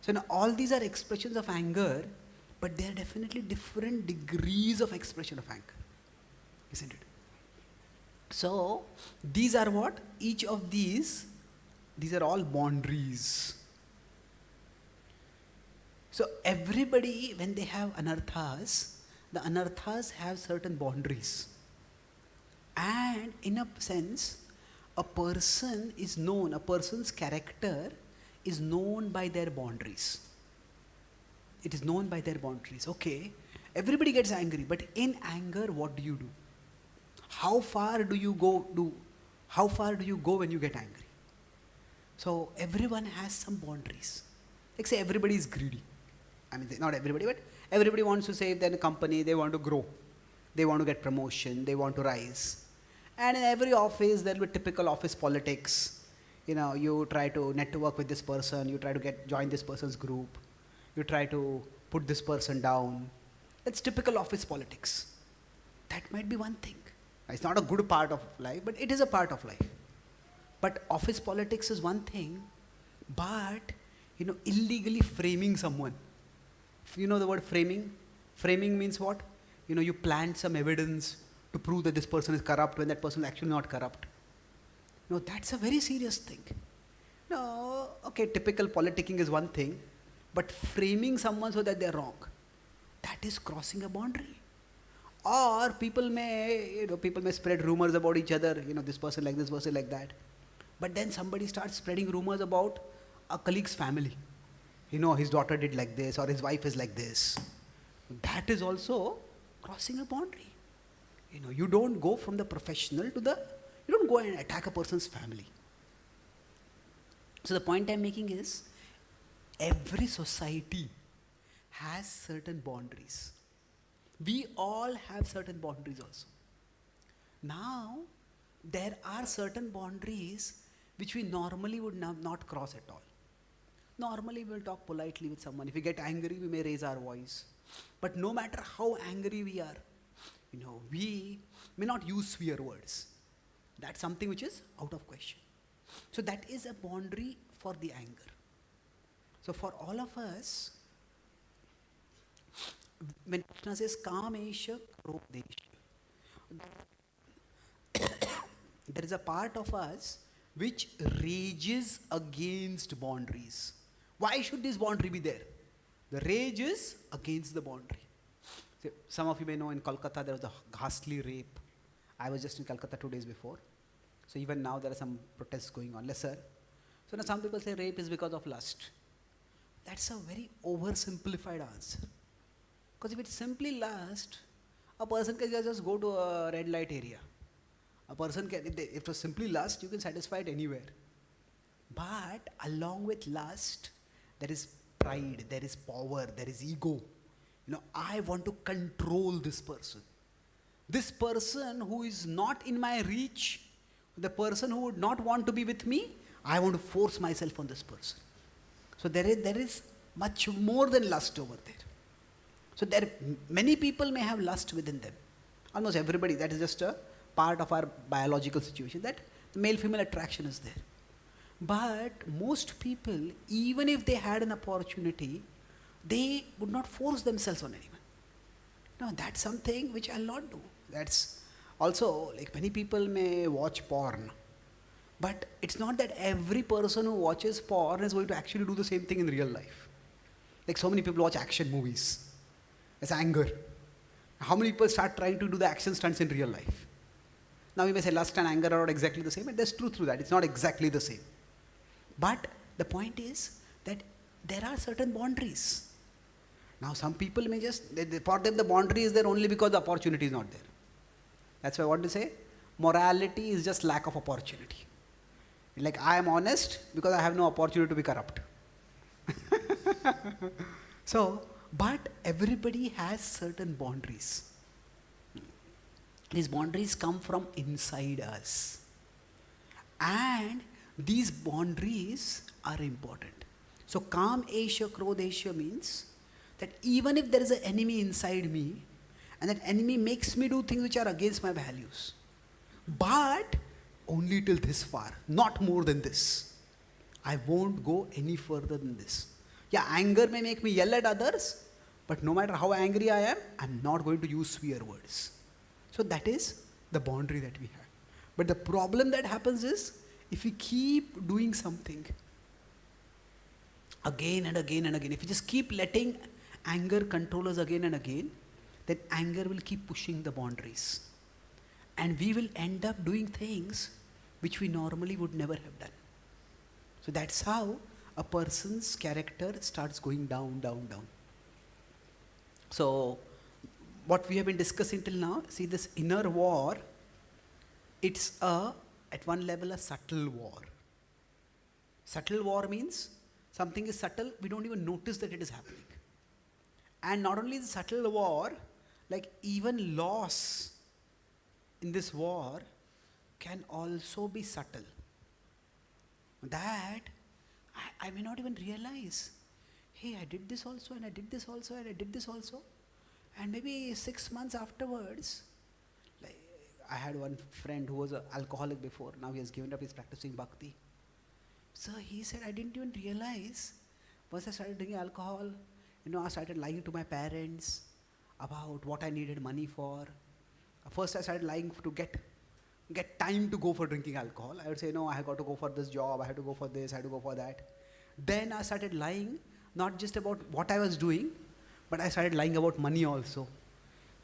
So now all these are expressions of anger, but they are definitely different degrees of expression of anger. Isn't it? So these are what? Each of these are all boundaries. So everybody, when they have anarthas, the anarthas have certain boundaries. And in a sense, a person is known, a person's character is known by their boundaries. It is known by their boundaries. Okay, everybody gets angry, but in anger, what do you do? How far do you go when you get angry? So everyone has some boundaries. Like say everybody is greedy. I mean, not everybody, but everybody wants to say that in a company they want to grow. They want to get promotion, they want to rise. And in every office there will be typical office politics. You try to network with this person, you try to join this person's group, you try to put this person down. That's typical office politics. That might be one thing. It's not a good part of life, but it is a part of life. But office politics is one thing, but illegally framing someone. You know the word framing? Framing means what? You plant some evidence to prove that this person is corrupt when that person is actually not corrupt. That's a very serious thing. Okay, typical politicking is one thing, but framing someone so that they're wrong, that is crossing a boundary. Or people may spread rumors about each other, this person like this person like that. But then somebody starts spreading rumors about a colleague's family. His daughter did like this or his wife is like this. That is also crossing a boundary. You don't go from the professional you don't go and attack a person's family. So the point I'm making is, every society has certain boundaries. We all have certain boundaries also. Now, there are certain boundaries which we normally would not cross at all. Normally we will talk politely with someone. If we get angry, we may raise our voice. But no matter how angry we are, we may not use swear words. That's something which is out of question. So that is a boundary for the anger. So for all of us, when Krishna says Kamesha Krodesha, there is a part of us which rages against boundaries. Why should this boundary be there? The rage is against the boundary. So some of you may know in Kolkata there was a ghastly rape. I was just in Kolkata 2 days before. So even now there are some protests going on, lesser. So now some people say rape is because of lust. That's a very oversimplified answer. Because if it's simply lust, a person can just go to a red light area. A person can, if it was simply lust, you can satisfy it anywhere. But along with lust, there is pride, there is power, there is ego. I want to control this person. This person who is not in my reach, the person who would not want to be with me, I want to force myself on this person. So there is much more than lust over there. So many people may have lust within them. Almost everybody, that is just a part of our biological situation, that male-female attraction is there. But most people, even if they had an opportunity, they would not force themselves on anyone. No, that's something which I'll not do. That's also, like many people may watch porn, but it's not that every person who watches porn is going to actually do the same thing in real life. Like so many people watch action movies. It's anger. How many people start trying to do the action stunts in real life? Now we may say lust and anger are not exactly the same, but there's truth to that. It's not exactly the same. But the point is that there are certain boundaries. Now some people may for them the boundary is there only because the opportunity is not there. That's why I want to say morality is just lack of opportunity. Like I am honest because I have no opportunity to be corrupt. So, but everybody has certain boundaries. These boundaries come from inside us. And these boundaries are important. So, Kam Esha, Krodh Esha means that even if there is an enemy inside me, and that enemy makes me do things which are against my values, but only till this far, not more than this. I won't go any further than this. Yeah, anger may make me yell at others, but no matter how angry I am, I'm not going to use swear words. So that is the boundary that we have. But the problem that happens is, if we keep doing something again and again and again, if we just keep letting anger control us again and again, then anger will keep pushing the boundaries. And we will end up doing things which we normally would never have done. So that's how a person's character starts going down, down, down. So what we have been discussing till now, see this inner war, it's at one level a subtle war. Subtle war means something is subtle, we don't even notice that it is happening. And not only the subtle war, like even loss in this war can also be subtle. That I may not even realize, hey, I did this also, and I did this also, and I did this also. And maybe 6 months afterwards, like I had one friend who was an alcoholic before, now he has given up, he's practicing bhakti. So he said, I didn't even realize, once I started drinking alcohol, I started lying to my parents about what I needed money for. First I started lying to get time to go for drinking alcohol. I would say, no, I have got to go for this job, I have to go for this, I have to go for that. Then I started lying, not just about what I was doing, but I started lying about money also.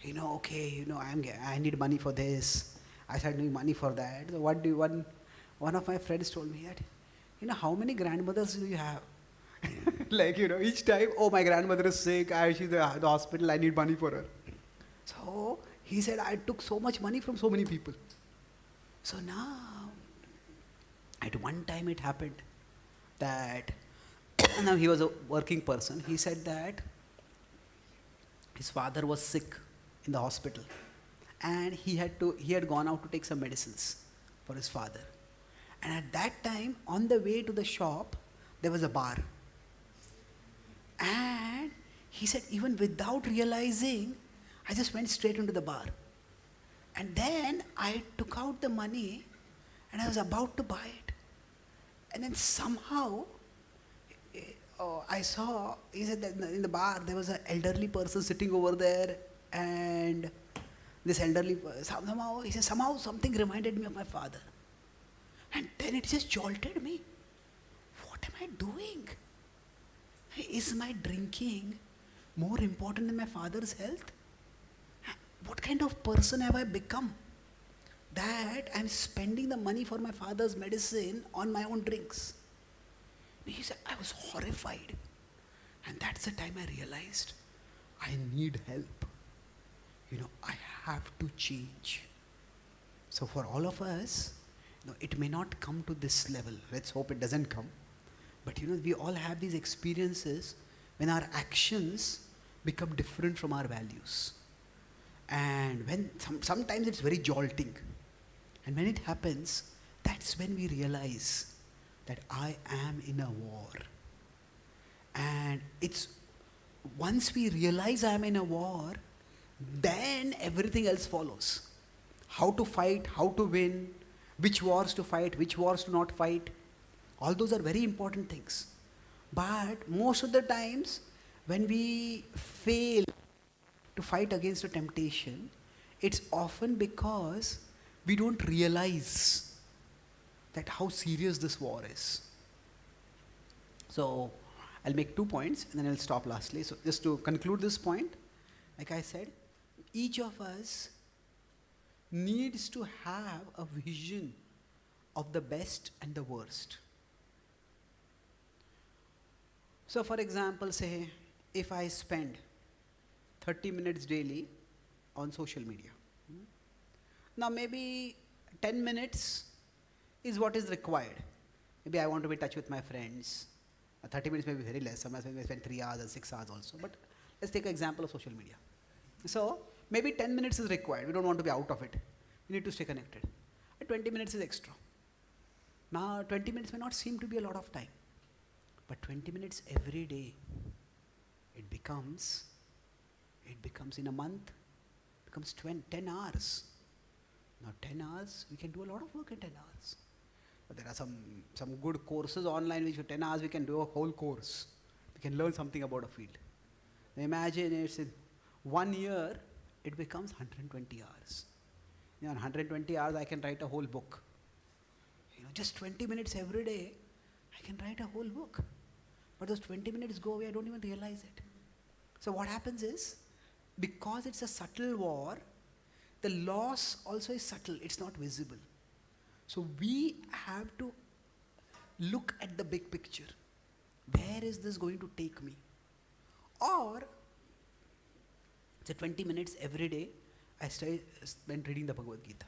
I need money for this. I started doing money for that. So one of my friends told me that, how many grandmothers do you have? Like, each time, oh, my grandmother is sick, she's in the hospital, I need money for her. So he said, I took so much money from so many people. So now, at one time it happened that, now he was a working person, he said that his father was sick in the hospital and he had gone out to take some medicines for his father. And at that time, on the way to the shop, there was a bar. And he said, even without realizing, I just went straight into the bar. And then I took out the money and I was about to buy it. And then somehow, I saw, he said that in the bar, there was an elderly person sitting over there, and this elderly person, somehow something reminded me of my father. And then it just jolted me. What am I doing? Is my drinking more important than my father's health? What kind of person have I become that I'm spending the money for my father's medicine on my own drinks? He said, I was horrified. And that's the time I realized I need help. I have to change. So for all of us, it may not come to this level. Let's hope it doesn't come. But we all have these experiences when our actions become different from our values. And when sometimes it's very jolting. And when it happens, that's when we realize that I am in a war. And it's once we realize I am in a war, then everything else follows. How to fight, how to win, which wars to fight, which wars to not fight. All those are very important things. But most of the times, when we fail to fight against a temptation, it's often because we don't realize that how serious this war is. So I'll make 2 points and then I'll stop lastly. So just to conclude this point, like I said, each of us needs to have a vision of the best and the worst. So for example, say, if I spend 30 minutes daily on social media, Now maybe 10 minutes is what is required. Maybe I want to be in touch with my friends. 30 minutes may be very less. Sometimes we spend 3 hours and 6 hours also. But let's take an example of social media. So maybe 10 minutes is required. We don't want to be out of it. We need to stay connected. And 20 minutes is extra. Now 20 minutes may not seem to be a lot of time. But 20 minutes every day, it becomes in a month, becomes 10 hours. Now 10 hours, we can do a lot of work in 10 hours. But there are some good courses online which for 10 hours we can do a whole course. We can learn something about a field. Now imagine it's in 1 year, it becomes 120 hours. In 120 hours, I can write a whole book. Just 20 minutes every day, I can write a whole book. But those 20 minutes go away, I don't even realize it. So what happens is, because it's a subtle war, the loss also is subtle, it's not visible. So we have to look at the big picture. Where is this going to take me? Or, say 20 minutes every day, I spend reading the Bhagavad Gita.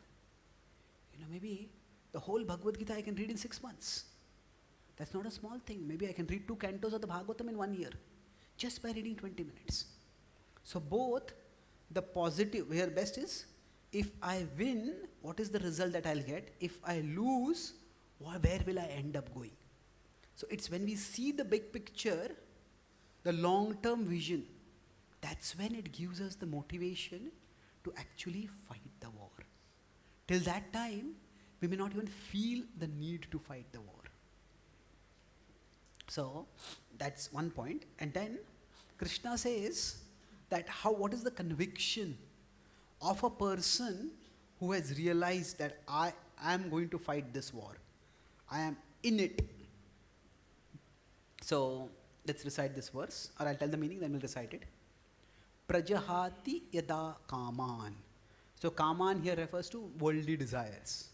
Maybe the whole Bhagavad Gita I can read in 6 months. That's not a small thing. Maybe I can read 2 cantos of the Bhagavatam in 1 year, just by reading 20 minutes. So both the positive, where best is, if I win, what is the result that I'll get? If I lose, where will I end up going? So it's when we see the big picture, the long-term vision, that's when it gives us the motivation to actually fight the war. Till that time, we may not even feel the need to fight the war. So that's one point. And then Krishna says that what is the conviction of a person who has realized that I am going to fight this war. I am in it. So let's recite this verse, or I'll tell the meaning, then we'll recite it. Prajahati yada kaman. So kaman here refers to worldly desires.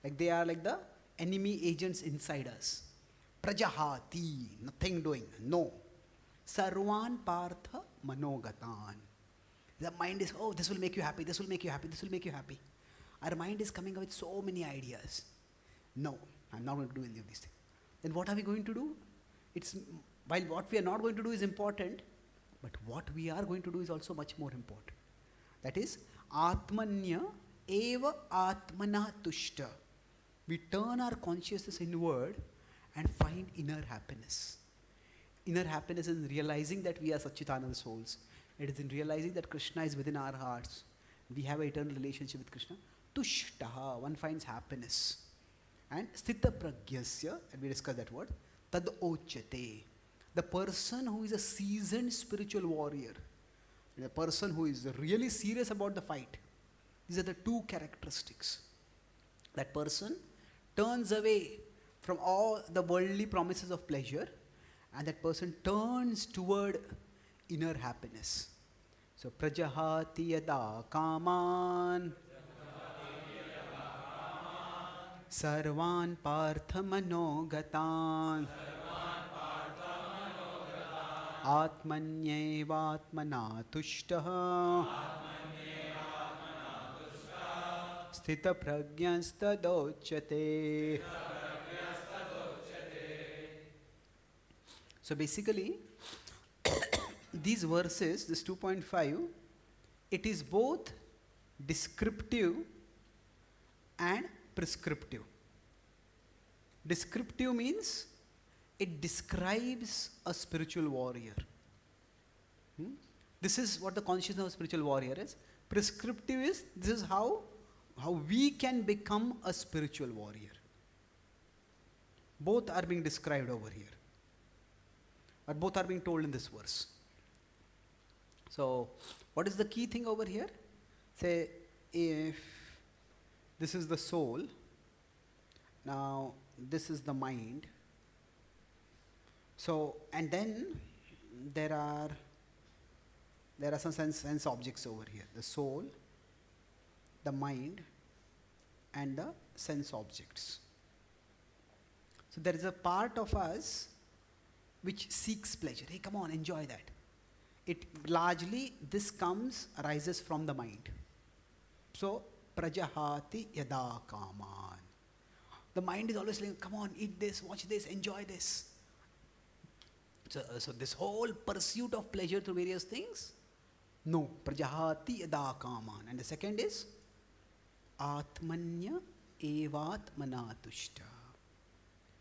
Like they are like the enemy agents inside us. Prajahati, nothing doing, no. Sarvan partha manogatan. The mind is, oh, this will make you happy, this will make you happy, this will make you happy. Our mind is coming up with so many ideas. No, I'm not going to do any of these things. Then what are we going to do? While what we are not going to do is important, but what we are going to do is also much more important. That is, Atmanya eva atmana tushta. We turn our consciousness inward and find inner happiness. Inner happiness is realizing that we are Satchitananda souls. It is in realizing that Krishna is within our hearts. We have an eternal relationship with Krishna. Tushtaha, one finds happiness. And STHITAPRAJNA'S, and we discussed that word, tad ochate. The person who is a seasoned spiritual warrior, the person who is really serious about the fight, these are the 2 characteristics. That person turns away from all the worldly promises of pleasure, and that person turns toward inner happiness. So, prajahati yada kaman sarvan partha manogatan atmanyevatmana tushtaha STHITAPRAJNA'S tadochate. So basically, these verses, this 2.5, it is both descriptive and prescriptive. Descriptive means it describes a spiritual warrior. This is what the consciousness of a spiritual warrior is. Prescriptive is, this is how we can become a spiritual warrior. Both are being described over here. Or both are being told in this verse. So, what is the key thing over here? Say, if this is the soul, now this is the mind. So, and then there are some sense objects over here. The soul, the mind, and the sense objects. So there is a part of us which seeks pleasure. Hey, come on, enjoy that. It largely, this arises from the mind. So prajahati yada kaman. The mind is always like, come on, eat this, watch this, enjoy this. So this whole pursuit of pleasure through various things, no, prajahati yada kaman. And the second is atmanya evatmana tushta.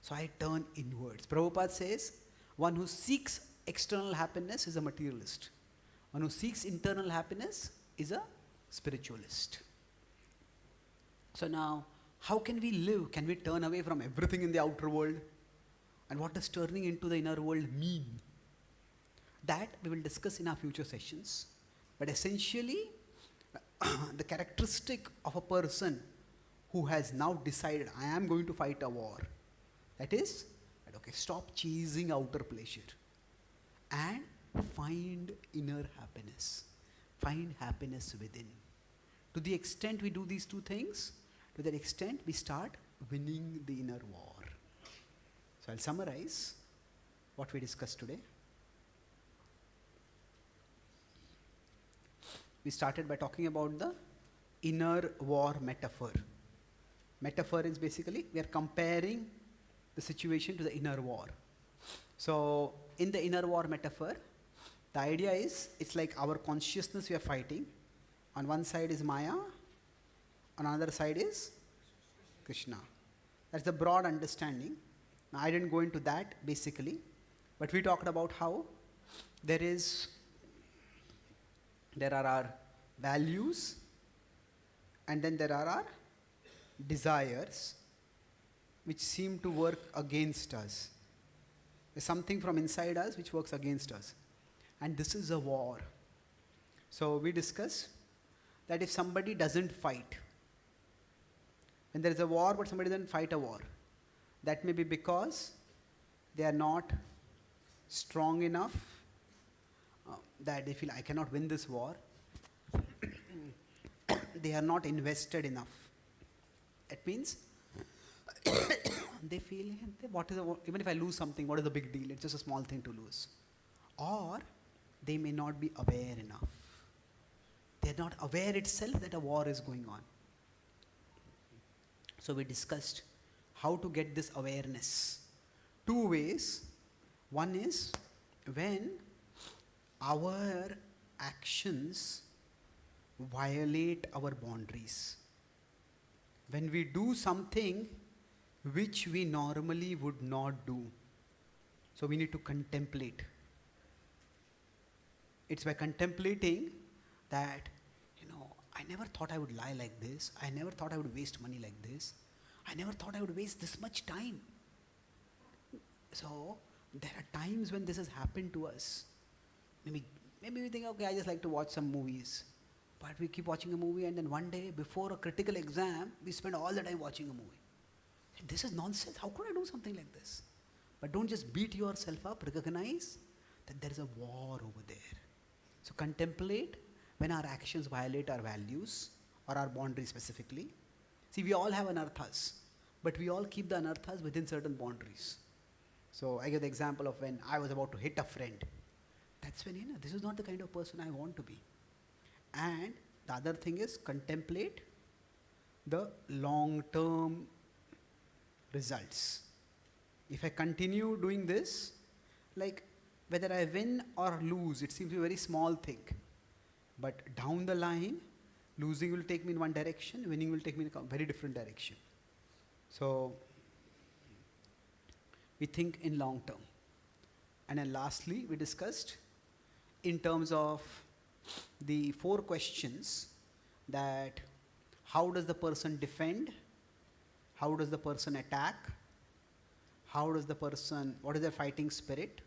So I turn inwards. Prabhupada says, one who seeks external happiness is a materialist. One who seeks internal happiness is a spiritualist. So now, how can we live? Can we turn away from everything in the outer world? And what does turning into the inner world mean? That we will discuss in our future sessions. But essentially, the characteristic of a person who has now decided, I am going to fight a war, that is, okay, stop chasing outer pleasure and find inner happiness. Find happiness within. To the extent we do these two things, to that extent we start winning the inner war. So I'll summarize what we discussed today. We started by talking about the inner war metaphor. Metaphor is basically, we are comparing the situation to the inner war. So in the inner war metaphor, the idea is, it's like our consciousness we are fighting. On one side is Maya, on another side is Krishna. That's the broad understanding. Now, I didn't go into that basically, but we talked about how there are our values, and then there are our desires which seem to work against us. There's something from inside us which works against us. And this is a war. So we discussed that if somebody doesn't fight, when there is a war but somebody doesn't fight a war, that may be because they are not strong enough, that they feel, I cannot win this war. They are not invested enough. It means they feel, even if I lose something, what is the big deal? It's just a small thing to lose. Or they may not be aware enough. They are not aware itself that a war is going on. So we discussed how to get this awareness. Two ways. One is when our actions violate our boundaries. When we do something which we normally would not do. So we need to contemplate. It's by contemplating that, I never thought I would lie like this. I never thought I would waste money like this. I never thought I would waste this much time. So there are times when this has happened to us. Maybe we think, okay, I just like to watch some movies. But we keep watching a movie, and then one day before a critical exam, we spend all the time watching a movie. This is nonsense. How could I do something like this? But don't just beat yourself up. Recognize that there is a war over there. So contemplate when our actions violate our values or our boundaries specifically. See, we all have anarthas, but we all keep the anarthas within certain boundaries. So I give the example of when I was about to hit a friend. That's when, this is not the kind of person I want to be. And the other thing is contemplate the long-term results. If I continue doing this, like whether I win or lose, it seems to be a very small thing. But down the line, losing will take me in one direction, winning will take me in a very different direction. So we think in long term. And then lastly, we discussed in terms of the 4 questions, that how does the person defend, how does the person attack, what is their fighting spirit,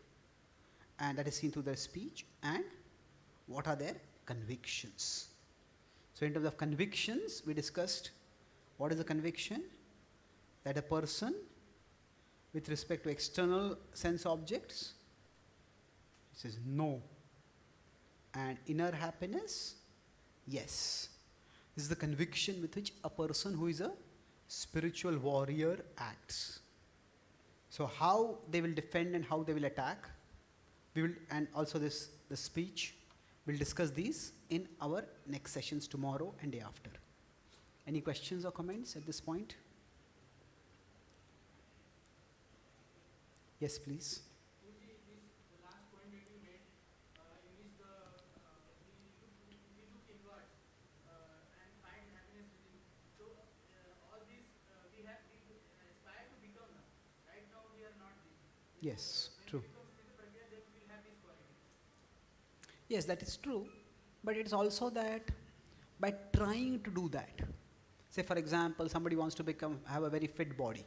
and that is seen through their speech, and what are their convictions. So in terms of convictions, we discussed what is a conviction, that a person with respect to external sense objects says no, and inner happiness, yes. This is the conviction with which a person who is a spiritual warrior acts. So how they will defend and how they will attack, and also the speech, we'll discuss these in our next sessions tomorrow and day after. Any questions or comments at this point? Yes, please. Yes, true. Yes, that is true. But it's also that by trying to do that, say for example, somebody wants to have a very fit body.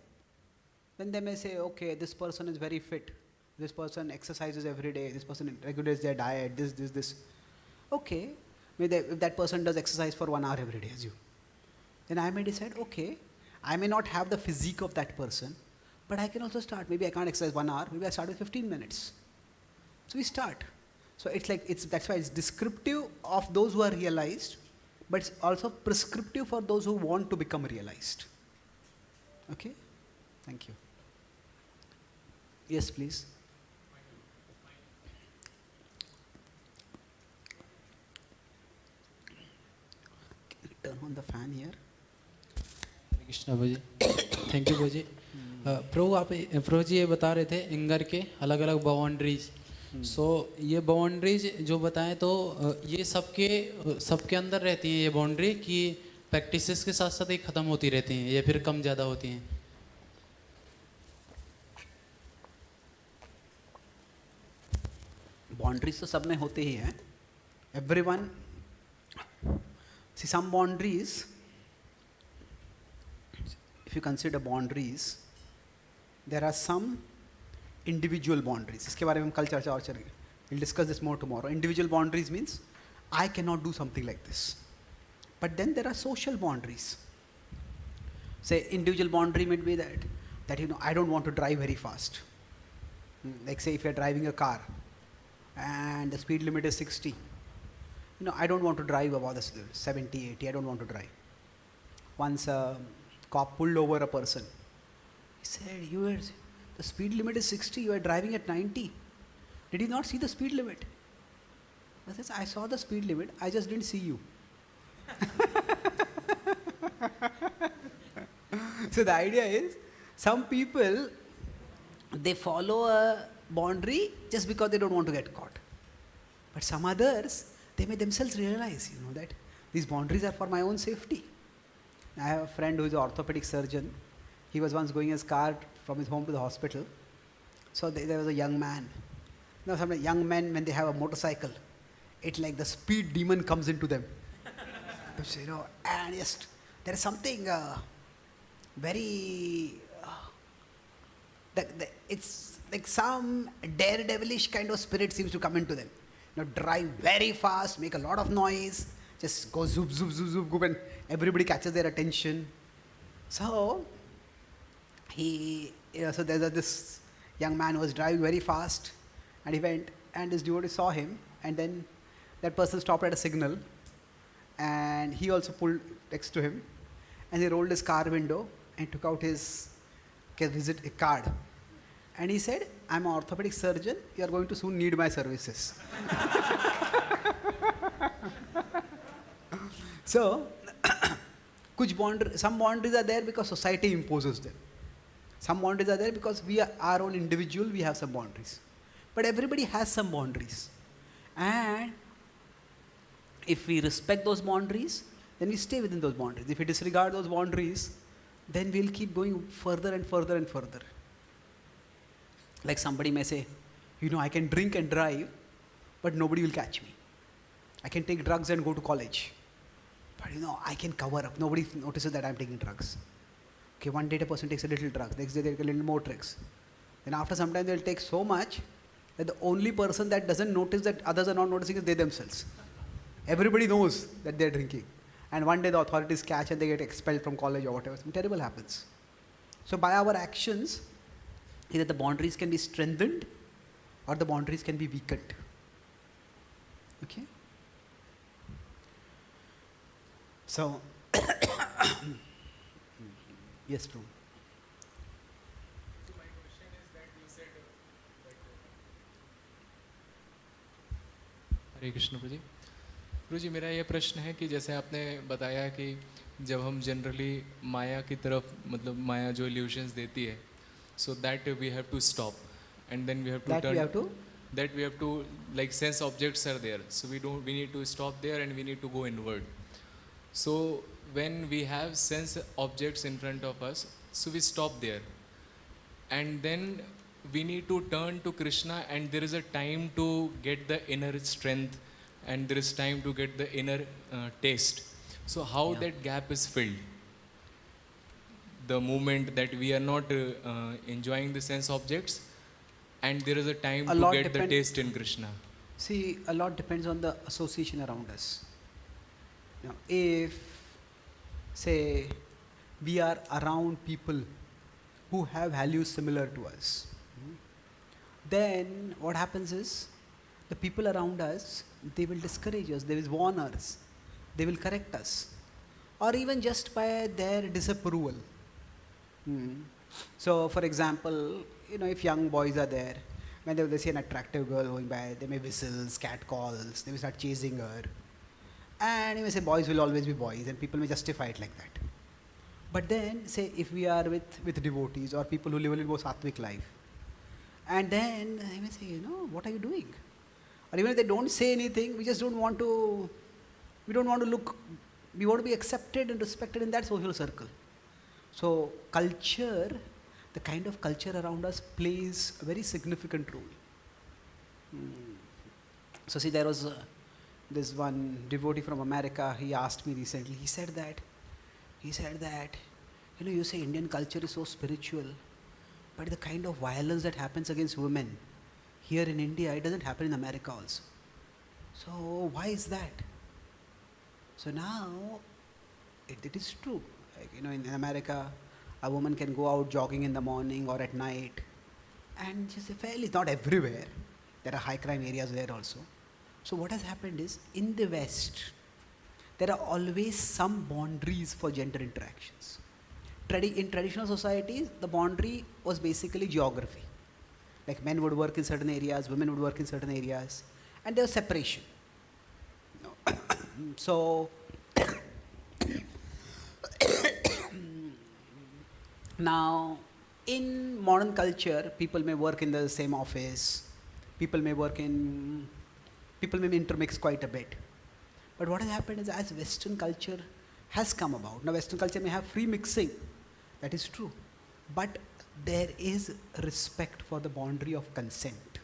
Then they may say, okay, this person is very fit. This person exercises every day. This person regulates their diet, this. Okay, maybe if that person does exercise for 1 hour every day, as you. Then I may decide, okay, I may not have the physique of that person, but I can also start. Maybe I can't exercise 1 hour. Maybe I start with 15 minutes. So we start. So it's like, that's why it's descriptive of those who are realized, but it's also prescriptive for those who want to become realized. Okay? Thank you. Yes, please. Turn on the fan here. हरे कृष्णा प्रभु जी, thank you प्रभु जी। प्रभु जी ये बता रहे थे इंगर के अलग अलग बाउंड्रीज। सो ये बाउंड्रीज जो बताएं तो ये सबके अंदर रहती हैं ये बाउंड्री कि प्रैक्टिसेस के साथ साथ ही ख़त्म होती रहती हैं या फिर कम ज़्यादा होती हैं? बाउंड्रीज तो सब में होते ही हैं. Everyone, see some boundaries, if you consider boundaries, there are some individual boundaries. इसके बारे में हम कल चर्चा और करेंगे. We'll discuss this more tomorrow. Individual boundaries means I cannot do something like this. But then there are social boundaries. Say individual boundary might be that you know, I don't want to drive very fast. Like say if you're driving a car and the speed limit is 60, you know, I don't want to drive above the 70, 80, I don't want to drive. Once a cop pulled over a person. He said, the speed limit is 60, you are driving at 90. Did you not see the speed limit? I said, I saw the speed limit, I just didn't see you. So the idea is, some people, they follow a boundary just because they don't want to get caught. But some others, they may themselves realize, you know, that these boundaries are for my own safety. I have a friend who is an orthopedic surgeon. He was once going his car from his home to the hospital. So there was a young man. Now, some young men, when they have a motorcycle, it's like the speed demon comes into them. You know, and just there is something very it's like some daredevilish kind of spirit seems to come into them. You know, drive very fast, make a lot of noise, just go zoop, zoop, zoop, zoop, zoop, and everybody catches their attention. So so there's this young man who was driving very fast, and he went, and his devotee saw him, and then that person stopped at a signal, and he also pulled next to him, and he rolled his car window and took out his visit card, and he said, I'm an orthopedic surgeon, you are going to soon need my services. So some boundaries are there because society imposes them. Some boundaries are there because we are our own individual, we have some boundaries. But everybody has some boundaries. And if we respect those boundaries, then we stay within those boundaries. If we disregard those boundaries, then we'll keep going further and further and further. Like somebody may say, you know, I can drink and drive, but nobody will catch me. I can take drugs and go to college, but you know, I can cover up. Nobody notices that I'm taking drugs. Okay, one day a person takes a little drug, next day they take a little more drugs. Then after some time they'll take so much that the only person that doesn't notice that others are not noticing is they themselves. Everybody knows that they're drinking. And one day the authorities catch and they get expelled from college or whatever. Something terrible happens. So by our actions, either the boundaries can be strengthened or the boundaries can be weakened. Okay? So, yes, Prabhu. So my question is that you said हरे कृष्ण प्रभु जी। गुरु जी, मेरा ये प्रश्न है कि जैसे आपने बताया कि जब हम जनरली माया की तरफ मतलब माया जो इल्यूशंस देती है, so that we have to stop, and then we have to That we have to. that we have to, like, sense objects are there, so we need to stop there and we need to go inward. So when we have sense objects in front of us, so we stop there, and then we need to turn to Krishna, and there is a time to get the inner strength, and there is time to get the inner taste. So how Yeah. that gap is filled, the moment that we are not enjoying the sense objects, and there is a time A to lot get the depend- taste in Krishna. See, a lot depends on the association around us. If, say, we are around people who have values similar to us, then what happens is the people around us, they will discourage us, they will warn us, they will correct us, or even just by their disapproval. So, for example, if young boys are there, when they see an attractive girl going by, they may whistle, cat calls, they may start chasing her. And you may say boys will always be boys, and people may justify it like that. But then, say, if we are with devotees or people who live a little more sattvic life, and then they may say, what are you doing? Or even if they don't say anything, we just don't want to, we want to be accepted and respected in that social circle. So culture, the kind of culture around us plays a very significant role. So see, there was this one devotee from America, he asked me recently, he said that, you say Indian culture is so spiritual, but the kind of violence that happens against women here in India, it doesn't happen in America also. So why is that? So now, it is true. Like, in America, a woman can go out jogging in the morning or at night, and just fairly, it's not everywhere. There are high crime areas there also. So what has happened is, in the West, there are always some boundaries for gender interactions. In traditional societies, the boundary was basically geography. Like men would work in certain areas, women would work in certain areas, and there was separation. So, now, in modern culture, people may work in the same office, people may intermix quite a bit. But what has happened is, as Western culture has come about, now Western culture may have free mixing, that is true, but there is respect for the boundary of consent.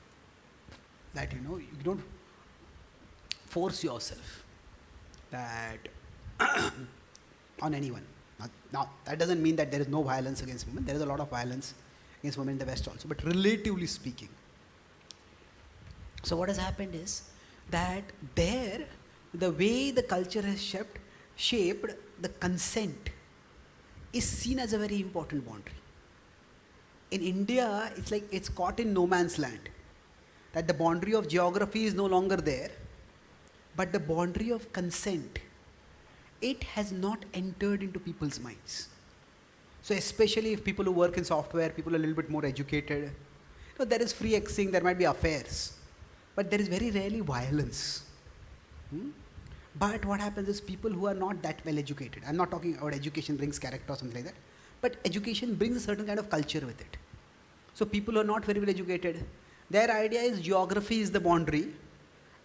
That you don't force yourself that on anyone. Now, that doesn't mean that there is no violence against women. There is a lot of violence against women in the West also, but relatively speaking. So what has happened is that there, the way the culture has shaped the consent is seen as a very important boundary. In India, it's like it's caught in no man's land. That the boundary of geography is no longer there, but the boundary of consent, it has not entered into people's minds. So especially if people who work in software, people are a little bit more educated, there is free Xing, there might be affairs, but there is very rarely violence. But what happens is people who are not that well educated, I'm not talking about education brings character or something like that, but education brings a certain kind of culture with it. So people who are not very well educated, their idea is geography is the boundary,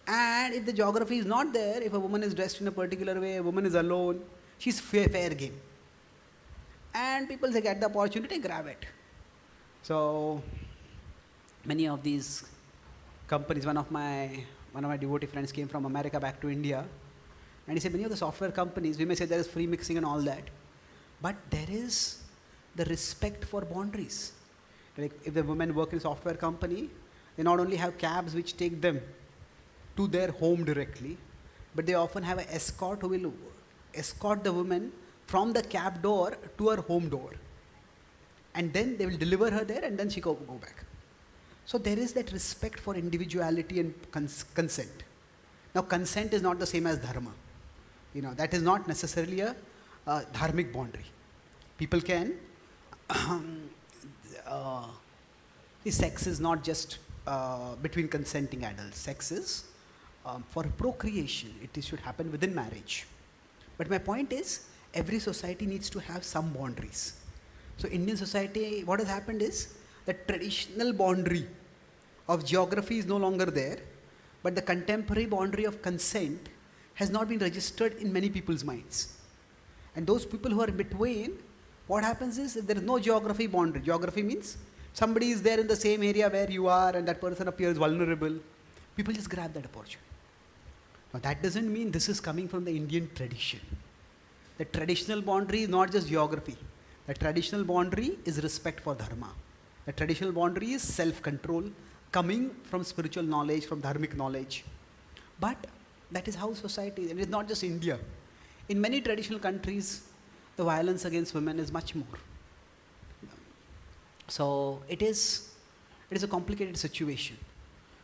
and if the geography is not there, if a woman is dressed in a particular way, a woman is alone, she's fair game. And people say, get the opportunity, grab it. So many of these companies, one of my devotee friends came from America back to India, and he said many of the software companies, we may say there is free mixing and all that, but there is the respect for boundaries. Like if the women work in a software company, they not only have cabs which take them to their home directly, but they often have an escort who will escort the woman from the cab door to her home door. And then they will deliver her there, and then she go back. So there is that respect for individuality and consent. Now consent is not the same as dharma. That is not necessarily a dharmic boundary. People can, sex is not just between consenting adults. Sex is for procreation. It should happen within marriage. But my point is, every society needs to have some boundaries. So Indian society, what has happened is the traditional boundary of geography is no longer there, but the contemporary boundary of consent has not been registered in many people's minds. And those people who are in between, what happens is if there is no geography boundary, geography means somebody is there in the same area where you are and that person appears vulnerable, people just grab that opportunity. Now that doesn't mean this is coming from the Indian tradition. The traditional boundary is not just geography. The traditional boundary is respect for dharma. The traditional boundary is self-control, coming from spiritual knowledge, from dharmic knowledge. But that is how society is. And it's not just India. In many traditional countries, the violence against women is much more. So it is a complicated situation.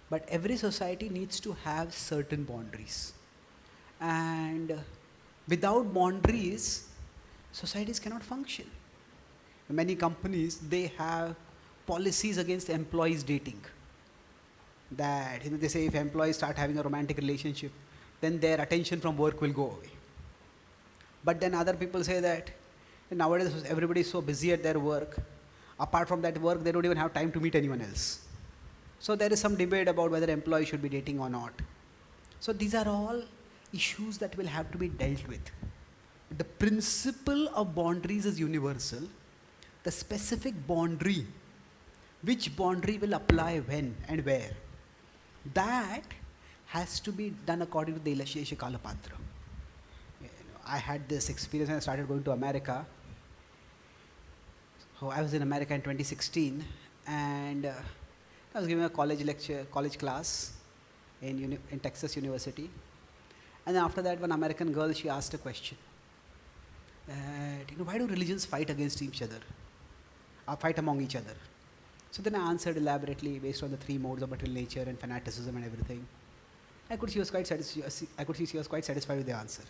But every society needs to have certain boundaries. And without boundaries, societies cannot function. Many companies, they have policies against employees dating. That they say if employees start having a romantic relationship, then their attention from work will go away. But then other people say that nowadays everybody is so busy at their work. Apart from that work, they don't even have time to meet anyone else. So there is some debate about whether employees should be dating or not. So these are all issues that will have to be dealt with. The principle of boundaries is universal. The specific boundary, which boundary will apply when and where, that has to be done according to the Ilashesha Kalapatra. I had this experience when I started going to America. So I was in America in 2016 and I was giving a college class in Texas University. And then after that, one American girl, she asked a question. Why do religions fight against each other? Or fight among each other? So then I answered elaborately based on the three modes of material nature and fanaticism and everything. I could see she was quite satisfied with the answer.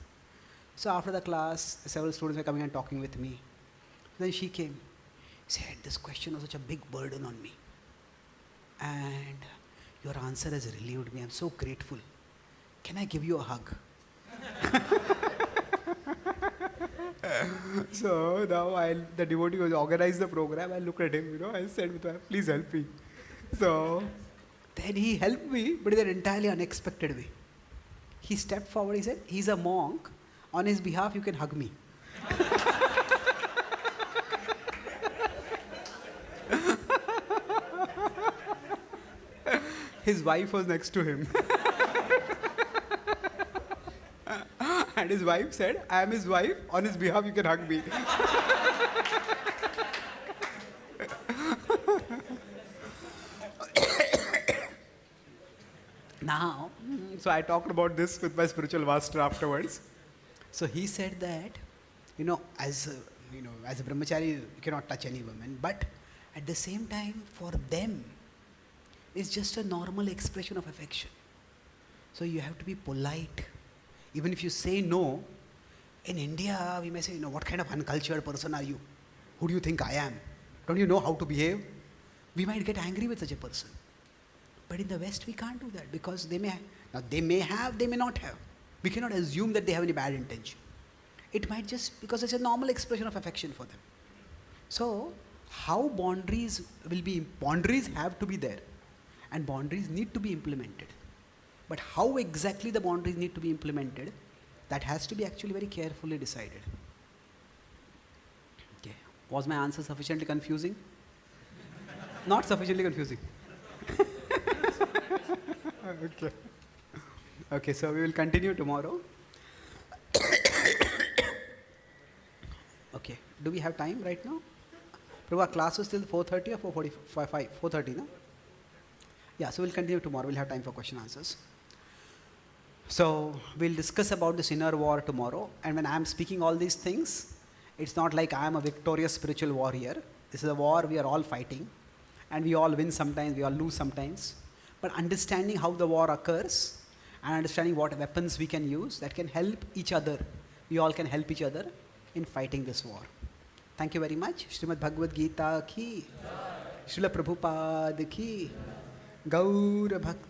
So after the class, several students were coming and talking with me. Then she came. She said, this question was such a big burden on me. And your answer has relieved me. I'm so grateful. Can I give you a hug? So now the devotee who organized the program, I looked at him, I said, please help me. So then he helped me, but in an entirely unexpected way. He stepped forward, he said, he's a monk. On his behalf, you can hug me. His wife was next to him. And his wife said, I am his wife, on his behalf you can hug me. Now, so I talked about this with my spiritual master afterwards. So he said that, as a brahmachari, you cannot touch any woman, but at the same time, for them, it's just a normal expression of affection. So you have to be polite. Even if you say no, in India, we may say, what kind of uncultured person are you? Who do you think I am? Don't you know how to behave? We might get angry with such a person. But in the West, we can't do that because they may have, they may not have. We cannot assume that they have any bad intention. It might just, because it's a normal expression of affection for them. So, how boundaries have to be there. And boundaries need to be implemented. But how exactly the boundaries need to be implemented, that has to be actually very carefully decided. Okay. Was my answer sufficiently confusing? Not sufficiently confusing. Okay. Okay, so we will continue tomorrow. Okay. Do we have time right now? Prabhu, our class is till 4:30 or 4:45? 4:30, no? Yeah, so we'll continue tomorrow. We'll have time for question answers. So we'll discuss about this inner war tomorrow. And when I'm speaking all these things, it's not like I am a victorious spiritual warrior. This is a war we are all fighting. And we all win sometimes, we all lose sometimes. But understanding how the war occurs and understanding what weapons we can use, that can help each other. We all can help each other in fighting this war. Thank you very much. Srimad Bhagavad Gita ki, Srila Prabhupada ki, Gaura Bhakti.